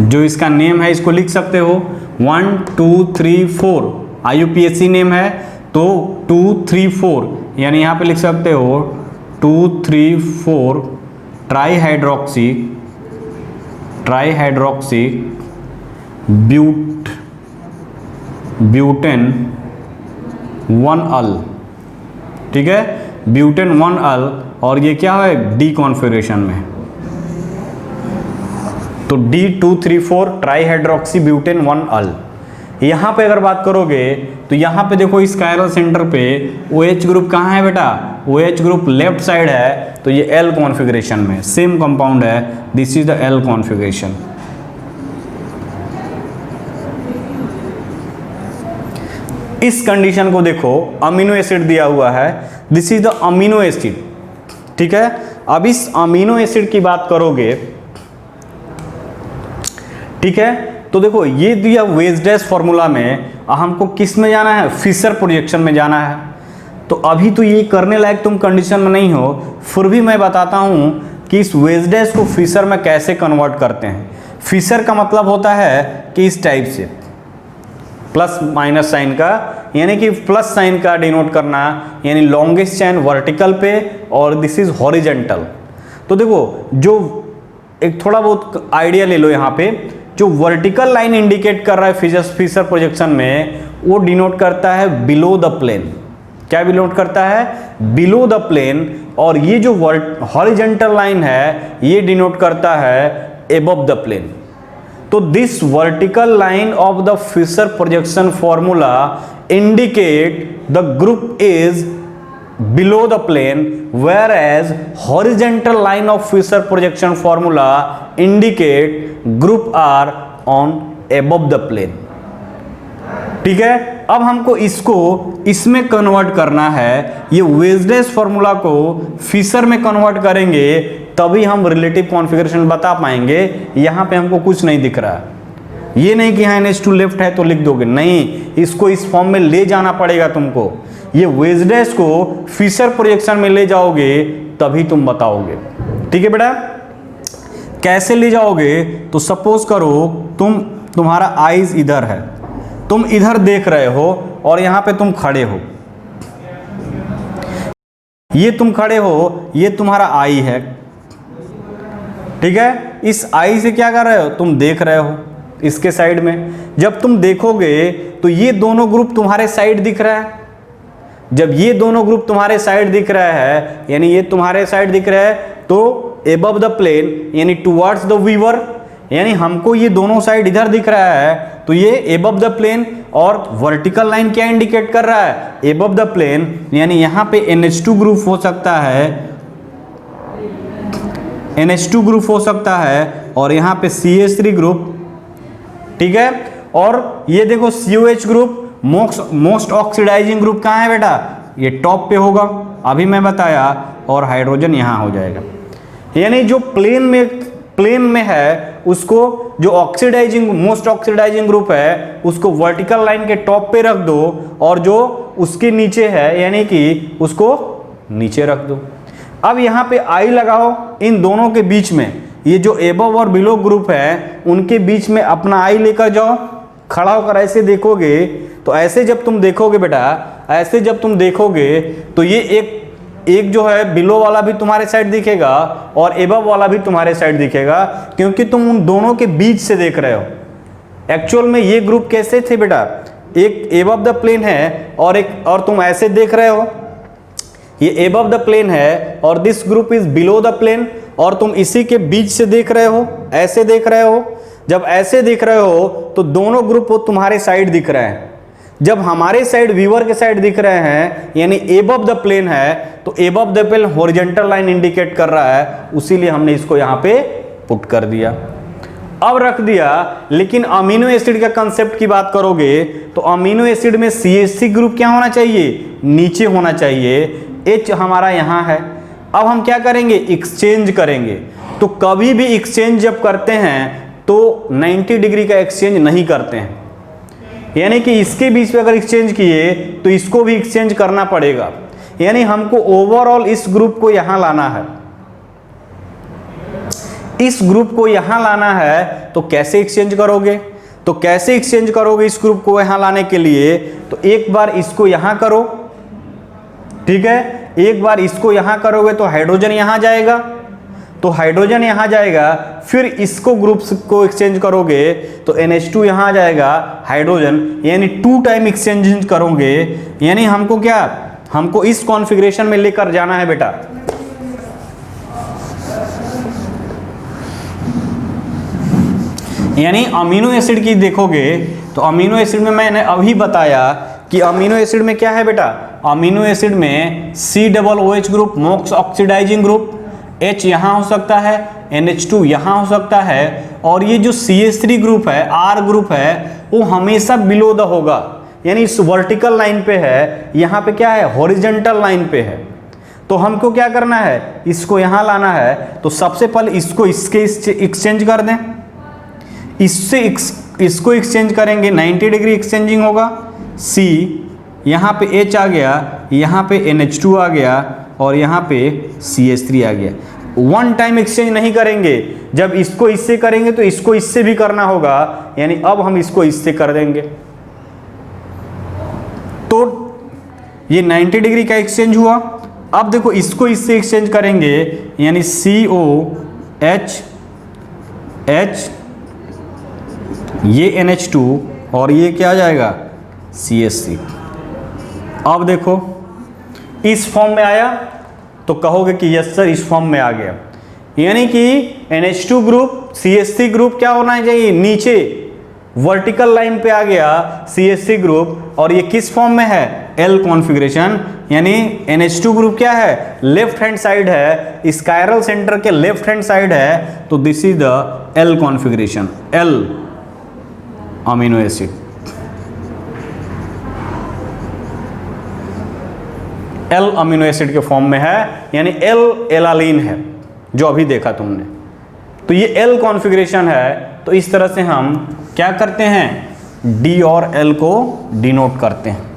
जो इसका नेम है इसको लिख सकते हो 1 2 3 4, IUPAC नेम है तो 2 3 4, यानी यहाँ पे लिख सकते हो 2 3 4 ट्राई हाइड्रोक्सी ब्यूटेन 1 ठीक है, ब्यूटेन 1 और ये क्या है, डी कॉन्फ़िगरेशन में। तो D234 ट्राई हाइड्रोक्सी ब्यूटेन 1 यहाँ पे अगर बात करोगे तो यहाँ पे देखो इस कायरल सेंटर पे OH ग्रुप कहाँ है बेटा, OH ग्रुप लेफ्ट साइड है, तो ये L कॉन्फ़िगरेशन में सेम कंपाउंड है, this is the L configuration. इस कंडीशन को देखो, अमीनो एसिड दिया हुआ है, this is the amino acid, ठीक है। अब इस अमीनो एसिड की बात करोगे, ठीक है, तो देखो ये दिया वेज डैश फॉर्मूला में, हमको किस में जाना है, फिशर प्रोजेक्शन में जाना है। तो अभी तो ये करने लायक तुम कंडीशन में नहीं हो, फिर भी मैं बताता हूँ कि इस वेज डैश को फिशर में कैसे कन्वर्ट करते हैं। फिशर का मतलब होता है कि इस टाइप से प्लस माइनस साइन का, यानी कि प्लस साइन का डिनोट करना, यानी लॉन्गेस्ट चैन वर्टिकल पे और दिस इज हॉरिजेंटल। तो देखो जो एक थोड़ा बहुत आइडिया ले लो यहाँ पे, जो वर्टिकल लाइन इंडिकेट कर रहा है फिशर प्रोजेक्शन में, वो डिनोट करता है बिलो द प्लेन। क्या डिनोट करता है? Below the plane. और ये जो हॉरिजेंटल लाइन है ये डिनोट करता है एबव द प्लेन। तो this vertical line of the Fischer projection formula indicate the group is below the plane, whereas horizontal line of Fisher projection formula indicate group are on above the plane। ठीक है, अब हमको इसको इसमें convert करना है। ये वेज डैश फॉर्मूला को फिशर में कन्वर्ट करेंगे तभी हम रिलेटिव कॉन्फ़िगरेशन बता पाएंगे। यहां पे हमको कुछ नहीं दिख रहा, ये नहीं कि यहाँ NH2 लेफ्ट है तो लिख दोगे, नहीं, इसको इस फॉर्म में ले जाना पड़ेगा तुमको। ये वेज डैश को फिशर प्रोजेक्शन में ले जाओगे तभी तुम बताओगे। ठीक है बेटा, कैसे ले जाओगे? तो सपोज करो तुम्हारा आईज इधर है, तुम इधर देख रहे हो और यहां पे तुम खड़े हो, ये तुम खड़े हो, ये तुम्हारा आई है। ठीक है, इस आई से क्या कर रहे हो? तुम देख रहे हो इसके साइड में। जब तुम देखोगे तो ये दोनों ग्रुप तुम्हारे साइड दिख रहा है। जब ये दोनों ग्रुप तुम्हारे साइड दिख रहा है, यानी ये तुम्हारे साइड दिख रहा है, तो एबव द प्लेन यानी टुवर्ड्स द वीवर, यानी हमको ये दोनों साइड इधर दिख रहा है तो ये एबव द प्लेन। और वर्टिकल लाइन क्या इंडिकेट कर रहा है? एबव द प्लेन, यानी यहां पे NH2 ग्रुप हो सकता है, NH2 ग्रुप हो सकता है और यहां पे CH3 ग्रुप। ठीक है, और ये देखो COH group, most oxidizing group कहाँ है बेटा? ये टॉप पे होगा, अभी मैं बताया, और हाइड्रोजन यहाँ हो जाएगा। यानी जो प्लेन में है उसको, जो ऑक्सीडाइजिंग मोस्ट ऑक्सीडाइजिंग ग्रुप है उसको वर्टिकल लाइन के टॉप पे रख दो, और जो उसके नीचे है यानी कि उसको नीचे रख दो। अब यहाँ पे आई लगाओ इन दोनों के बीच में, ये जो एबव और बिलो ग्रुप है उनके बीच में अपना आई लेकर जाओ, खड़ा होकर ऐसे देखोगे तो ऐसे जब तुम देखोगे बेटा, ऐसे जब तुम देखोगे तो ये एक जो है बिलो वाला भी तुम्हारे साइड दिखेगा और एबव वाला भी तुम्हारे साइड दिखेगा, क्योंकि तुम उन दोनों के बीच से देख रहे हो। एक्चुअल में ये ग्रुप कैसे थे बेटा? एक एबव द प्लेन है और तुम ऐसे देख रहे हो, ये एबव द प्लेन है और this group is below the plane, और तुम इसी के बीच से देख रहे हो, ऐसे देख रहे हो। जब ऐसे देख रहे हो तो दोनों ग्रुप तुम्हारे साइड दिख रहे हैं। जब हमारे साइड व्यूअर के साइड दिख रहे हैं यानी एबव द प्लेन है, तो above the plane horizontal line indicate कर रहा है, उसीलिए हमने इसको यहां पे पुट कर दिया। अब रख दिया, लेकिन अमीनो एसिड का कंसेप्ट की बात करोगे तो अमीनो एसिड में CH3 ग्रुप क्या होना चाहिए? नीचे होना चाहिए। H हमारा यहां है। अब हम क्या करेंगे? एक्सचेंज करेंगे। तो कभी भी एक्सचेंज जब करते हैं तो 90 डिग्री का एक्सचेंज नहीं करते हैं, यानी कि इसके बीच में अगर एक्सचेंज किए तो इसको भी एक्सचेंज करना पड़ेगा। यानी हमको ओवरऑल इस ग्रुप को यहां लाना है, इस ग्रुप को यहां लाना है। तो कैसे एक्सचेंज करोगे? तो कैसे एक्सचेंज करोगे इस ग्रुप को यहां लाने के लिए? तो एक बार इसको यहां करो, ठीक है, एक बार इसको यहां करोगे तो हाइड्रोजन यहां जाएगा, तो हाइड्रोजन यहां जाएगा, फिर इसको ग्रुप्स को एक्सचेंज करोगे तो NH2 यहां आ जाएगा, हाइड्रोजन, यानी 2 टाइम एक्सचेंज करोगे। यानी हमको क्या, हमको इस कॉन्फ़िगरेशन में लेकर जाना है बेटा। यानी अमीनो एसिड की देखोगे तो अमीनो एसिड में मैंने अभी बताया कि अमीनो एसिड में क्या है बेटा? अमीनो एसिड में COOH group, most oxidizing group, H यहाँ हो सकता है, NH2 यहाँ हो सकता है, और ये जो CH3 ग्रुप है, R ग्रुप है, वो हमेशा बिलो द होगा, यानी इस वर्टिकल लाइन पे है, यहाँ पे क्या है? हॉरिजॉन्टल लाइन पे है। तो हमको क्या करना है? इसको यहाँ लाना है। तो सबसे पहले इसको इसके एक्सचेंज कर दें, इससे इसको एक्सचेंज करेंगे, 90 डिग्री एक्सचेंजिंग होगा। C यहाँ पे H आ गया, यहाँ पे NH2 आ गया और यहाँ पे CH3 आ गया। वन टाइम एक्सचेंज नहीं करेंगे, जब इसको इससे करेंगे तो इसको इससे भी करना होगा, यानी अब हम इसको इससे कर देंगे। तो ये 90 डिग्री का एक्सचेंज हुआ। अब देखो इसको इससे एक्सचेंज करेंगे, यानी COH H, ये NH2 और ये क्या आ जाएगा CH3। अब देखो इस फॉर्म में आया तो कहोगे कि यस सर इस फॉर्म में आ गया, यानी कि NH2 ग्रुप CH3 ग्रुप क्या होना चाहिए, नीचे वर्टिकल लाइन पे आ गया CH3 ग्रुप, और ये किस फॉर्म में है, L कॉन्फ़िगरेशन, यानी NH2 ग्रुप क्या है, लेफ्ट हैंड साइड है, इस कायरल सेंटर के लेफ्ट हैंड साइड है, तो this is the L configuration, L amino acid, L amino acid के फॉर्म में है, यानी L एलालीन है जो अभी देखा तुमने। तो ये L कॉन्फ़िगरेशन है, तो इस तरह से हम क्या करते हैं, D और L को डिनोट करते हैं।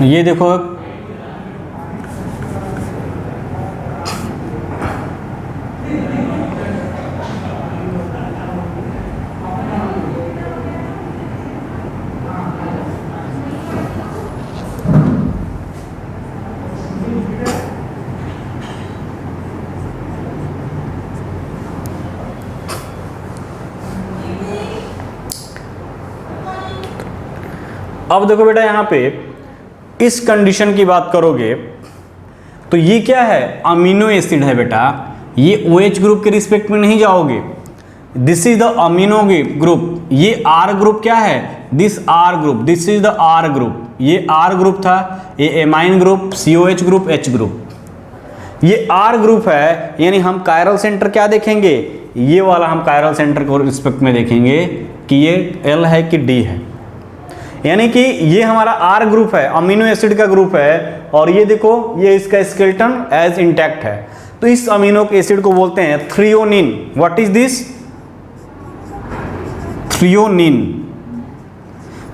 ये देखो अब देखो बेटा यहां पे इस कंडीशन की बात करोगे तो ये क्या है, अमीनो एसिड है बेटा, ये OH ग्रुप के रिस्पेक्ट में नहीं जाओगे, this is the amino group, ये R ग्रुप क्या है, this R group, this is the R group, ये R ग्रुप था, ये amine group, COH group, H group, ये R ग्रुप है, यानी हम कायरल सेंटर क्या देखेंगे, ये वाला हम कायरल सेंटर को रिस्पेक्ट में देखेंगे कि ये L है कि D है, यानी कि ये हमारा R ग्रुप है, अमीनो एसिड का ग्रुप है, और ये देखो ये इसका स्केलेटन एज इंटैक्ट है, तो इस अमीनो एसिड को बोलते हैं threonine. What is this, threonine.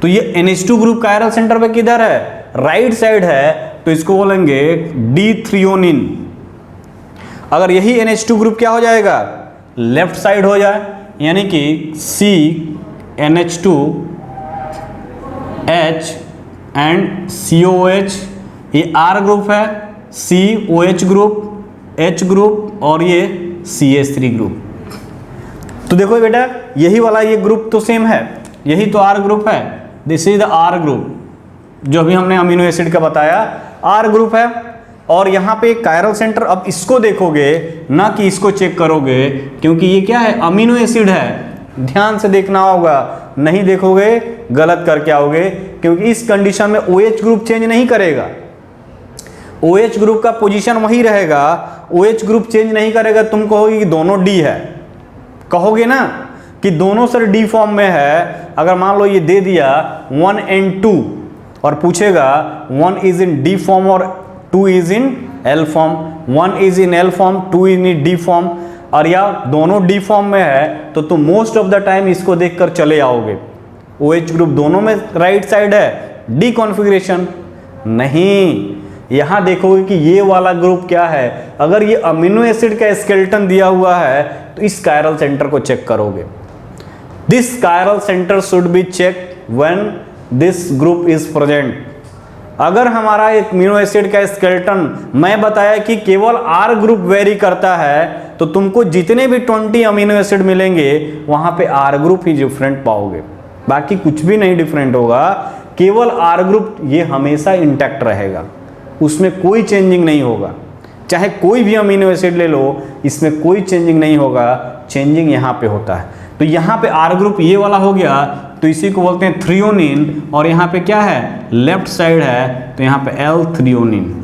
तो ये NH2 ग्रुप कायरल सेंटर पे किधर है, राइट साइड है, तो इसको बोलेंगे डी थ्रियोनिन। अगर यही NH2 ग्रुप क्या हो जाएगा, लेफ्ट साइड हो जाए, यानी कि CNH2 H एंड COH, ये R ग्रुप है, COH ग्रुप, H ग्रुप, और ये CH3 ग्रुप। तो देखो बेटा यही वाला ये ग्रुप तो सेम है, यही तो R ग्रुप है, this is the R group जो अभी हमने अमीनो एसिड का बताया, R ग्रुप है। और यहाँ पे कायरल सेंटर, अब इसको देखोगे ना कि इसको चेक करोगे, क्योंकि ये क्या है, अमीनो एसिड है, ध्यान से देखना होगा, नहीं देखोगे गलत करके आओगे, क्योंकि इस कंडीशन में OH ग्रुप चेंज नहीं करेगा, OH ग्रुप का पोजीशन वही रहेगा, OH ग्रुप चेंज नहीं करेगा। तुम कहोगे कि दोनों D है, कहोगे ना कि दोनों सर D फॉर्म में है। अगर मान लो ये दे दिया 1 and 2 और पूछेगा 1 इज इन D फॉर्म और 2 is in L form, 1 is in L form, 2 is in D form, और या दोनों D फॉर्म में है, तो तुम मोस्ट ऑफ द टाइम इसको देखकर चले आओगे, OH ग्रुप दोनों में राइट साइड है, D कॉन्फ़िगरेशन नहीं। यहां देखोगे कि ये वाला ग्रुप क्या है, अगर ये अमीनो एसिड का स्केलेटन दिया हुआ है तो इस कायरल सेंटर को चेक करोगे, this chiral centre should be check when this group is present. अगर हमारा एक अमीनो एसिड का स्केलेटन, मैं बताया कि केवल R ग्रुप वेरी करता है, तो तुमको जितने भी 20 अमीनो एसिड मिलेंगे वहां पे R ग्रुप ही डिफरेंट पाओगे, बाकी कुछ भी नहीं डिफरेंट होगा, केवल R ग्रुप ये हमेशा इंटैक्ट रहेगा, उसमें कोई चेंजिंग नहीं होगा। चाहे कोई भी अमीनो एसिड ले लो, इसमें कोई चेंजिंग नहीं होगा, चेंजिंग यहाँ पे होता है। तो यहाँ पे R ग्रुप ये वाला हो गया, तो इसी को बोलते हैं थ्रियोनिन, और यहाँ पे क्या है, लेफ्ट साइड है, तो यहाँ पे L थ्रियोनिन।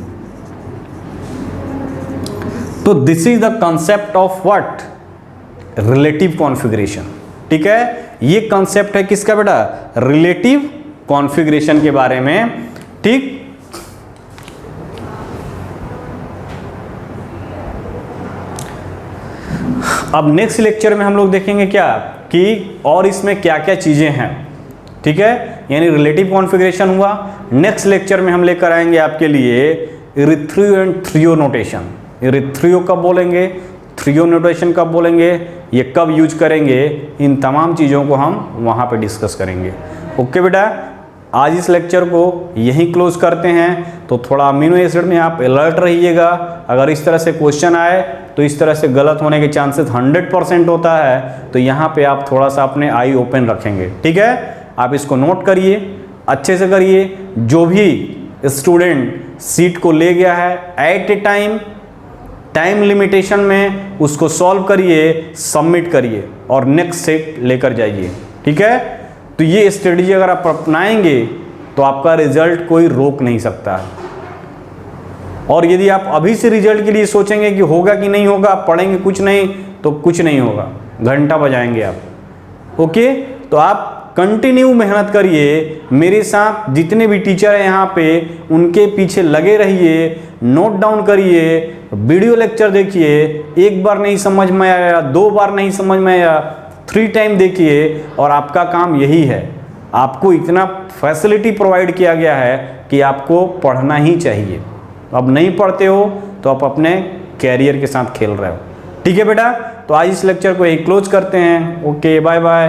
तो this is the concept of what, relative configuration. ठीक है, ये कंसेप्ट है किसका बेटा, रिलेटिव कॉन्फ़िगरेशन के बारे में। ठीक, अब नेक्स्ट लेक्चर में हम लोग देखेंगे क्या कि और इसमें क्या क्या चीजें हैं। ठीक है, यानी रिलेटिव कॉन्फ़िगरेशन हुआ। नेक्स्ट लेक्चर में हम लेकर आएंगे आपके लिए इरीथ्रियो एंड थ्रियो नोटेशन। इरीथ्रियो कब बोलेंगे, थ्रियो नोटेशन कब बोलेंगे, ये कब यूज करेंगे, इन तमाम चीज़ों को हम वहाँ पे डिस्कस करेंगे। ओके बेटा, आज इस लेक्चर को यहीं क्लोज करते हैं। तो थोड़ा अमीनो एसिड में आप अलर्ट रहिएगा। अगर इस तरह से क्वेश्चन आए तो इस तरह से गलत होने के चांसेस 100% होता है, तो यहाँ पे आप थोड़ा सा अपने आई ओपन रखेंगे। ठीक है, आप इसको नोट करिए, अच्छे से करिए। जो भी स्टूडेंट सीट को ले गया है एट ए टाइम लिमिटेशन में उसको सॉल्व करिए, सबमिट करिए और नेक्स्ट सेट लेकर जाइए। ठीक है, तो ये स्ट्रेटजी अगर आप अपनाएंगे तो आपका रिजल्ट कोई रोक नहीं सकता है। और यदि आप अभी से रिजल्ट के लिए सोचेंगे कि होगा कि नहीं होगा, आप पढ़ेंगे कुछ नहीं, तो कुछ नहीं होगा, घंटा बजाएंगे आप। ओके, तो आप कंटिन्यू मेहनत करिए, मेरे साथ जितने भी टीचर हैं यहाँ पे उनके पीछे लगे रहिए, नोट डाउन करिए, वीडियो लेक्चर देखिए। एक बार नहीं समझ में आया, 2 बार नहीं समझ में आया, 3 टाइम देखिए। और आपका काम यही है, आपको इतना फैसिलिटी प्रोवाइड किया गया है कि आपको पढ़ना ही चाहिए। अब नहीं पढ़ते हो तो आप अपने कैरियर के साथ खेल रहे हो। ठीक है बेटा, तो आज इस लेक्चर को यही क्लोज करते हैं। Okay, bye bye.